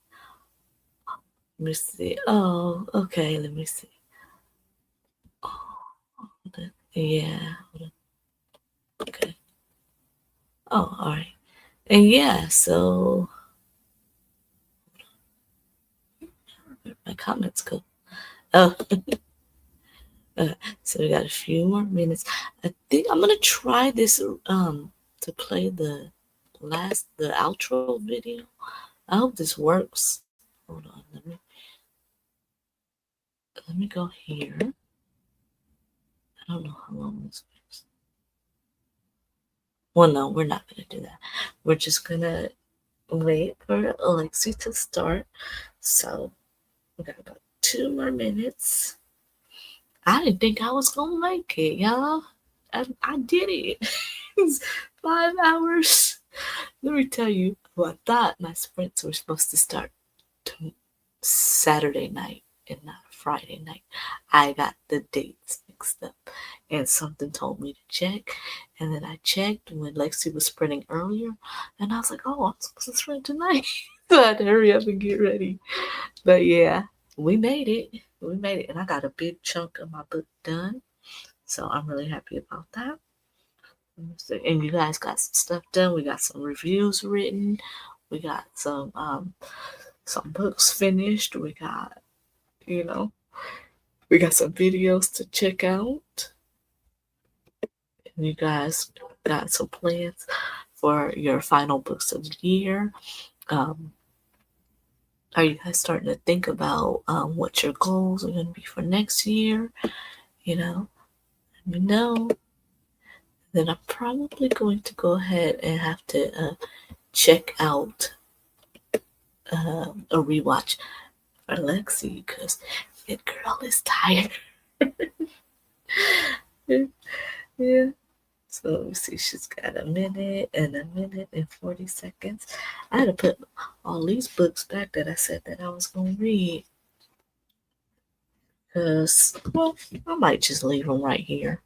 Let me see. Oh, okay. Let me see. Oh, yeah. Okay. Oh, all right. And yeah, so where'd my comments go? Oh, so we got a few more minutes. I think I'm gonna try this to play the outro video. I hope this works. Hold on, let me go here. I don't know how long this is. Well, no, we're not gonna do that. We're just gonna wait for Alexi to start. So we got about 2 more minutes. I didn't think I was gonna make it, y'all. I did it. It's 5 hours. Let me tell you, well, I thought my sprints were supposed to start Saturday night and not Friday night. I got the dates mixed up, and something told me to check. And then I checked when Lexi was sprinting earlier, and I was like, "Oh, I'm supposed to sprint tonight." So I had to hurry up and get ready. But yeah, we made it. We made it, and I got a big chunk of my book done. So I'm really happy about that. And you guys got some stuff done. We got some reviews written. We got some books finished. You know, we got some videos to check out. And you guys got some plans for your final books of the year. Are you guys starting to think about what your goals are going to be for next year? Let me know. Then I'm probably going to go ahead and have to check out a rewatch for Lexi because that girl is tired. Yeah. So let me see, she's got a minute and 40 seconds. I had to put all these books back that I said that I was going to read. Because, well, I might just leave them right here.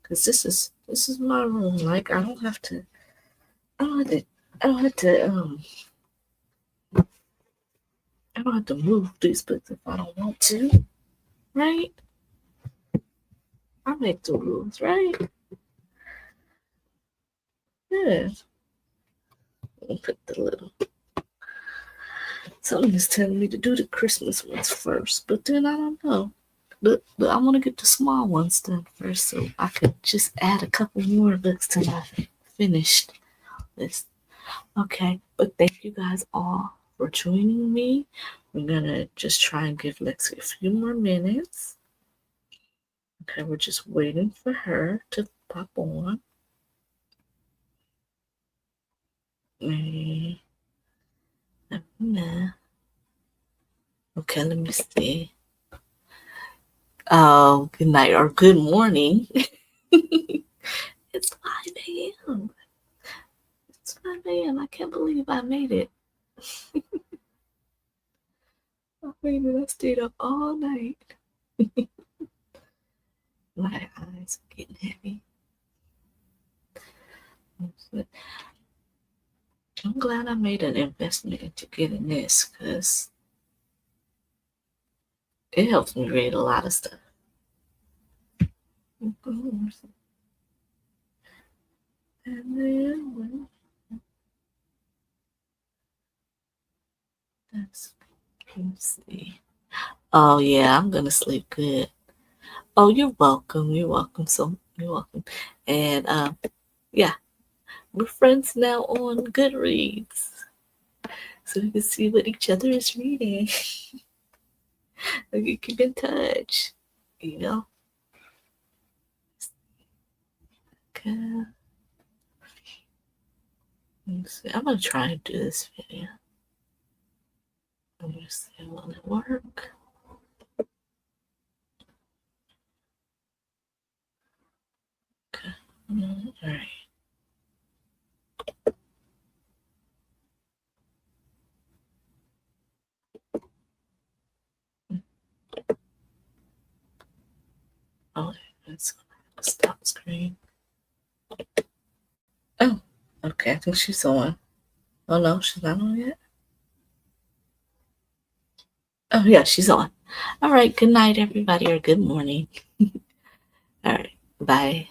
Because this is my room. Like, I don't have to, I don't have to, I don't have to, I don't have to move these books if I don't want to. Right? I make the rules, right? Yeah. I'll put the little. Something is telling me to do the Christmas ones first, but then I don't know. But I want to get the small ones done first, so I could just add a couple more books to my finished list. Okay, but thank you guys all for joining me. We're gonna just try and give Lexi a few more minutes. Okay, we're just waiting for her to pop on. Okay, let me see. Oh, good night or good morning. It's 5 a.m. It's 5 a.m. I can't believe I made it. I stayed up all night. My eyes are getting heavy. I'm glad I made an investment into getting this because it helps me read a lot of stuff. Let's see. Oh yeah, I'm gonna sleep good. Oh, you're welcome. You're welcome. So you're welcome. And yeah, we're friends now on Goodreads, so we can see what each other is reading. We can keep in touch. You know. Okay. Let's see. I'm gonna try and do this video. Let me see. Will it work? Okay. All right. Oh, it's stop screen. Oh, okay. I think she's on. Oh no, she's not on yet. Oh yeah, she's on. All right. Good night, everybody, or good morning. All right. Bye.